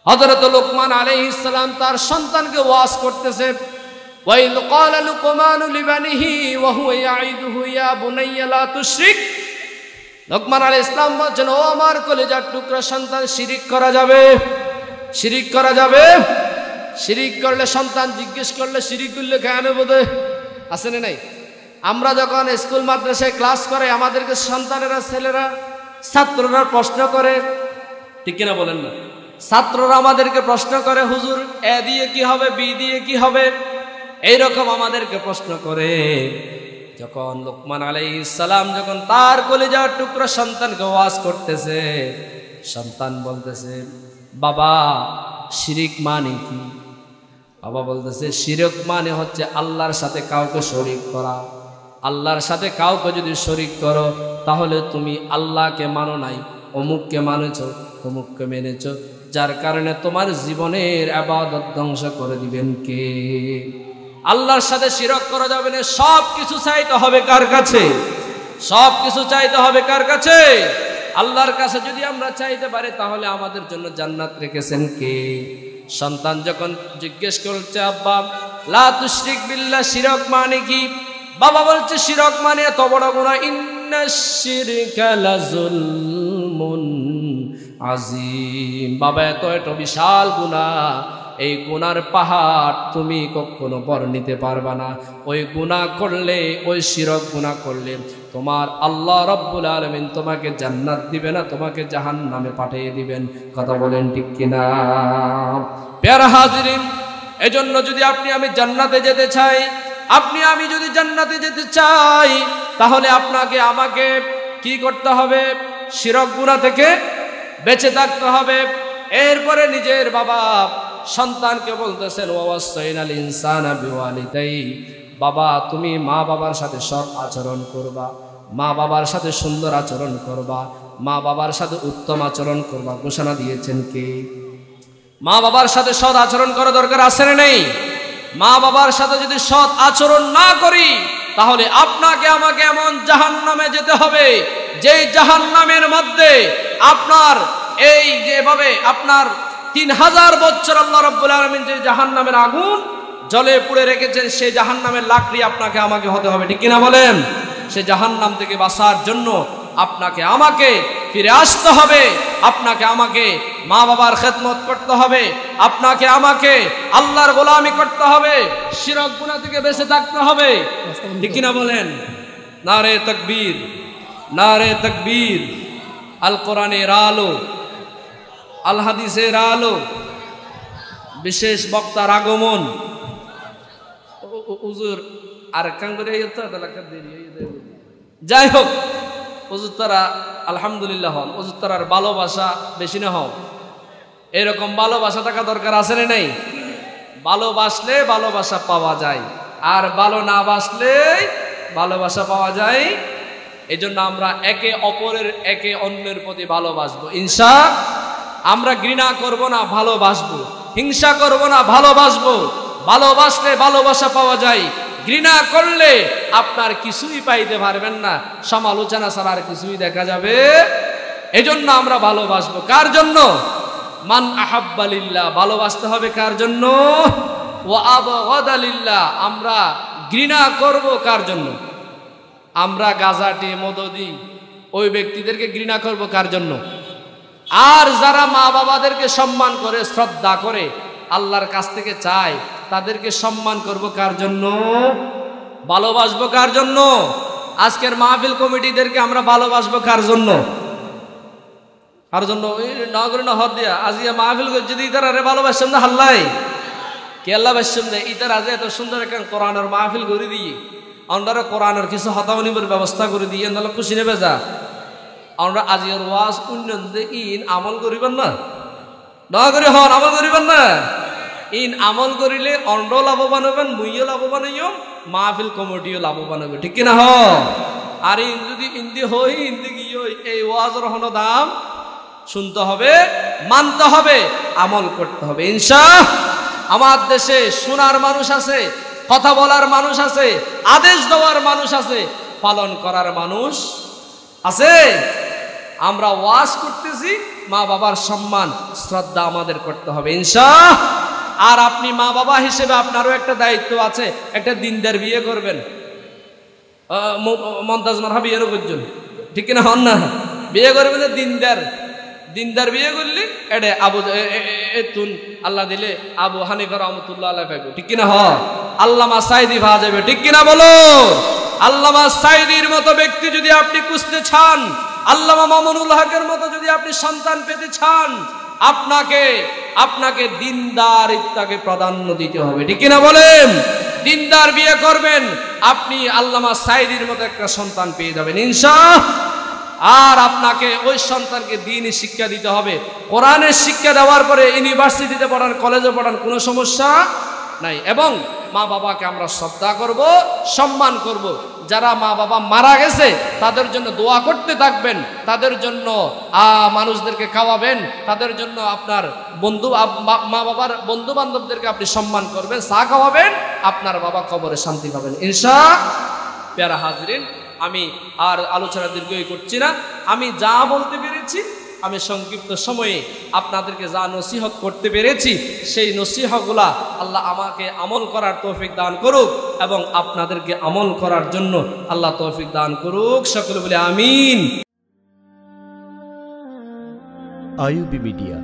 Speaker 1: হযরত লোকমান আলাইহিস সালাম তার সন্তানকে ওয়াজ করতেছে। وَإِذْ قَالَ لُقْمَانُ لِبَنِهِ وَهُوَ يَعِظُهُ يَا بُنَيَّ لَا تُشْرِكْ। লোকমান আলাইহিস সালাম বলেন, ও আমার কলিজার টুকরা সন্তান, শিরিক করা যাবে? শিরিক করা যাবে? শিরিক করলে সন্তান জিজ্ঞেস করলে শিরিক করলে কেন বোধে আছে না নাই? আমরা যখন স্কুল মাদ্রাসায় ক্লাস করে, আমাদেরকে সন্তানেরা, ছেলেরা, ছাত্ররা প্রশ্ন করে, ঠিক কিনা বলেন না? ছাত্ররা আমাদেরকে প্রশ্ন করে, হুজুর এ দিয়ে কি হবে, বি দিয়ে কি হবে, এইরকম আমাদেরকে প্রশ্ন করে। যখন লোকমান আলাইহিস সালাম যখন তার কলিজার টুকরা সন্তানকে ওয়াজ করতেছে, সন্তান বলতেছে, বাবা শিরিক মানে কি? বাবা বলতেছে শিরক মানে হচ্ছে আল্লাহর সাথে কাউকে শরীক করা। আল্লাহর সাথে কাউকে যদি শরীক করো তাহলে তুমি আল্লাহকে মানো নাই, অমুককে মানেছো, তমুককে মেনেছো, যার কারণে তোমার জীবনের ইবাদত ধ্বংস করে দিবেন কে? আল্লাহর সাথে শিরক করা যাবে না। সব কিছু চাইতে হবে কার কাছে? সব কিছু চাইতে হবে কার কাছে? আল্লাহর কাছে যদি আমরা চাইতে পারি তাহলে আমাদের জন্য জান্নাত রেখেছেন কে? সন্তান যখন জিজ্ঞেস করছে আব্বা লা তুশরিক বিল্লাহ, শিরক মানে কি? বাবা বলছে শিরক মানে এত বড় গুনাহ, ইন্নাশ শিরকা লাযুলমুন আযীম। বাবা এত বিশাল গুনাহ, এই গুনার পাহাড় তুমি কখনো বর নিতে পারবা না। ওই গুনাহ করলে, ওই শিরক গুনাহ করলে তোমার আল্লাহ রাব্বুল আলামিন তোমাকে জান্নাত দিবে না, তোমাকে জাহান্নামে পাঠিয়ে দিবেন। কথা বলেন ঠিক কিনা? প্যারা হাজিরিন, এজন্য যদি আপনি আমি জান্নাতে যেতে চাই, আপনি আমি যদি জান্নাতে যেতে চাই তাহলে আপনাকে আমাকে কি করতে হবে? শিরক গুনাহ থেকে বেঁচে থাকতে হবে। এরপরে নিজের বাবা সন্তানকে বলতেছেন ওয়াসাইনাল ইনসানা বিওয়ালিদাই, বাবা তুমি মা বাবার সাথে সৎ আচরণ করবা, মা বাবার সাথে সুন্দর আচরণ করবা, মা বাবার সাথে উত্তম আচরণ করবা। ঘোষণা দিয়েছেন কে? মা বাবার সাথে সৎ আচরণ করা দরকার আছে না নেই? মা বাবার সাথে যদি সৎ আচরণ না করি তাহলে আপনাকে আমাকে এমন জাহান্নামে যেতে হবে, যেই জাহান্নামের মধ্যে আপনার এই যেভাবে আপনার 3000 বছর আল্লাহ রাব্বুল আলামিন যে জাহান্নামের আগুন জলে পুড়ে রেখেছেন, সেই জাহান্নামের লাকড়ি আপনাকে আমাকে হতে হবে। ঠিক কিনা বলেন? সেই জাহান্নাম থেকে বাঁচার জন্য আপনাকে আমাকে ফিরে আসতে হবে, আপনাকে আমাকে মা বাবার খেদমত করতে হবে, আপনাকে আমাকে আল্লাহর গোলামি করতে হবে, শিরক গুনাহ থেকে বেঁচে থাকতে হবে। ঠিক কিনা বলেন? নারে তাকবীর, নারে তাকবীর। আল কোরআনের আলো, আল হাদিসের আলো, বিশেষ বক্তার আগমন। হুজুর আর কাঙ্গরে যাই হোক, হুজুর তারা আলহামদুলিল্লাহ হন, হুজুর তারার ভালোবাসা বেশি না হোক, এরকম ভালোবাসা থাকা দরকার আছে না নেই? ভালোবাসলে ভালোবাসা পাওয়া যায়, আর ভালো না বাসলে ভালোবাসা পাওয়া যায়। এই জন্য আমরা একে অপরের, একে অন্যের প্রতি ভালোবাসবো। আমরা ঘৃণা করব না, ভালোবাসবো। হিংসা করব না, ভালোবাসবো। ভালোবাসলে ভালোবাসা পাওয়া যায়, ঘৃণা করলে আপনার কিছুই পাইতে পারবেন না, সমালোচনা ছাড়া আর কিছুই দেখা যাবে। এজন্য আমরা ভালোবাসবো। কার জন্য? মান আহাব্বা লিল্লাহ, ভালোবাসতে হবে কার জন্য? ওয়া আবগাদা লিল্লাহ, আমরা ঘৃণা করব কার জন্য? আমরা গাজাটি মদদি ওই ব্যক্তিদেরকে ঘৃণা করব কার জন্য? আর যারা মা বাবাদেরকে সম্মান করে, শ্রদ্ধা করে, আল্লাহর কাছ থেকে চায়, তাদেরকে সম্মান করব কার জন্য? ভালোবাসবো কার জন্য? আজকের মাহফিল কমিটিদেরকে আমরা ভালোবাসবো কার জন্য? কার জন্য? না করে না হদ দিয়া আজিয়া মাহফিল যদি তারা ভালোবাসেন না হাল্লাই কে আল্লাহ বাসেন না ইতার আজ এত সুন্দর একটা কোরআনের মাহফিল করে দিই, আমরা কোরআনের কিছু হতামনিবের ব্যবস্থা করে দিই, তাহলে খুশি নেবে যা। আমরা আজিয়ার ওয়াজ উন্নয়ন ইন আমল করিবেন না, না করে হন আমল করিবেন না। ইন আমল করিলে অন্ডও লাভবান হবেন, মুইও লাভবান হইও, মাহফিল কমিটিও লাভবান হবে। ঠিক কিনা? হ আর ইন যদি ইন্দি হই ইন্দি গিয়ে এই ওয়াজের হন দাম শুনতে হবে, মানতে হবে, আমল করতে হবে। আমার দেশে শোনার মানুষ আছে, কথা বলার মানুষ আছে, আদেশ দেওয়ার মানুষ আছে, পালন করার মানুষ আছে। আমরা ওয়াজ করতেছি, মা বাবার সম্মান শ্রদ্ধা আমাদের করতে হবে আর আপনি মা বাবা হিসেবে আপনারও একটা দায়িত্ব আছে, একটা দিনদার বিয়ে করবেন। মমতাজ মারহা বিয়েরও করছেন, ঠিক কিনা? হন না, বিয়ে করবেন দিনদার বিয়ে করলি এডে আবু তুন আল্লাহ দিলে আবু হানিফা রহমতুল্লাহ আলাইহি পাইব। ঠিক কিনা? হ আল্লামা সাইদি পাওয়া যাবে। ঠিক কিনা বলো? আল্লামা সাইদির মতো ব্যক্তি যদি আপনি খুঁজতে চান, আল্লামা মামুনুল হকের মতো যদি আপনি সন্তান পেতে চান, আপনাকে দিনদারিত্বকে প্রাধান্য দিতে হবে। ঠিক কিনা বলেন? দিনদার বিয়ে করবেন, আপনি আল্লামা সাইদির মতো একটা সন্তান পেয়ে যাবেন আর আপনাকে ওই সন্তানকে দ্বীনি শিক্ষা দিতে হবে। কোরআনের শিক্ষা দেওয়ার পরে ইউনিভার্সিটিতে পড়ান, কলেজে পড়ান, কোনো সমস্যা নাই। এবং মা বাবাকে আমরা শ্রদ্ধা করব, সম্মান করব। যারা মা বাবা মারা গেছে তাদের জন্য দোয়া করতে থাকবেন, তাদের জন্য মানুষদেরকে খাওয়াবেন, তাদের জন্য আপনার মা বাবার বন্ধু বান্ধবদেরকে আপনি সম্মান করবেন, চা খাওয়াবেন, আপনার বাবা কবরে শান্তি পাবেন ইনশাআল্লাহ। প্যারা হাজরিন, আমি আর আলোচনা দীর্ঘই করছি না। আমি যা বলতে পেরেছি, আমি সংক্ষিপ্ত সময়ে আপনাদেরকে যা নসিহত করতে পেরেছি, সেই নসিহতগুলা আল্লাহ আমাকে আমল করার তৌফিক দান করুক এবং আপনাদেরকে আমল করার জন্য আল্লাহ তৌফিক দান করুক। সকলে বলে আমিন।
Speaker 2: IUB media.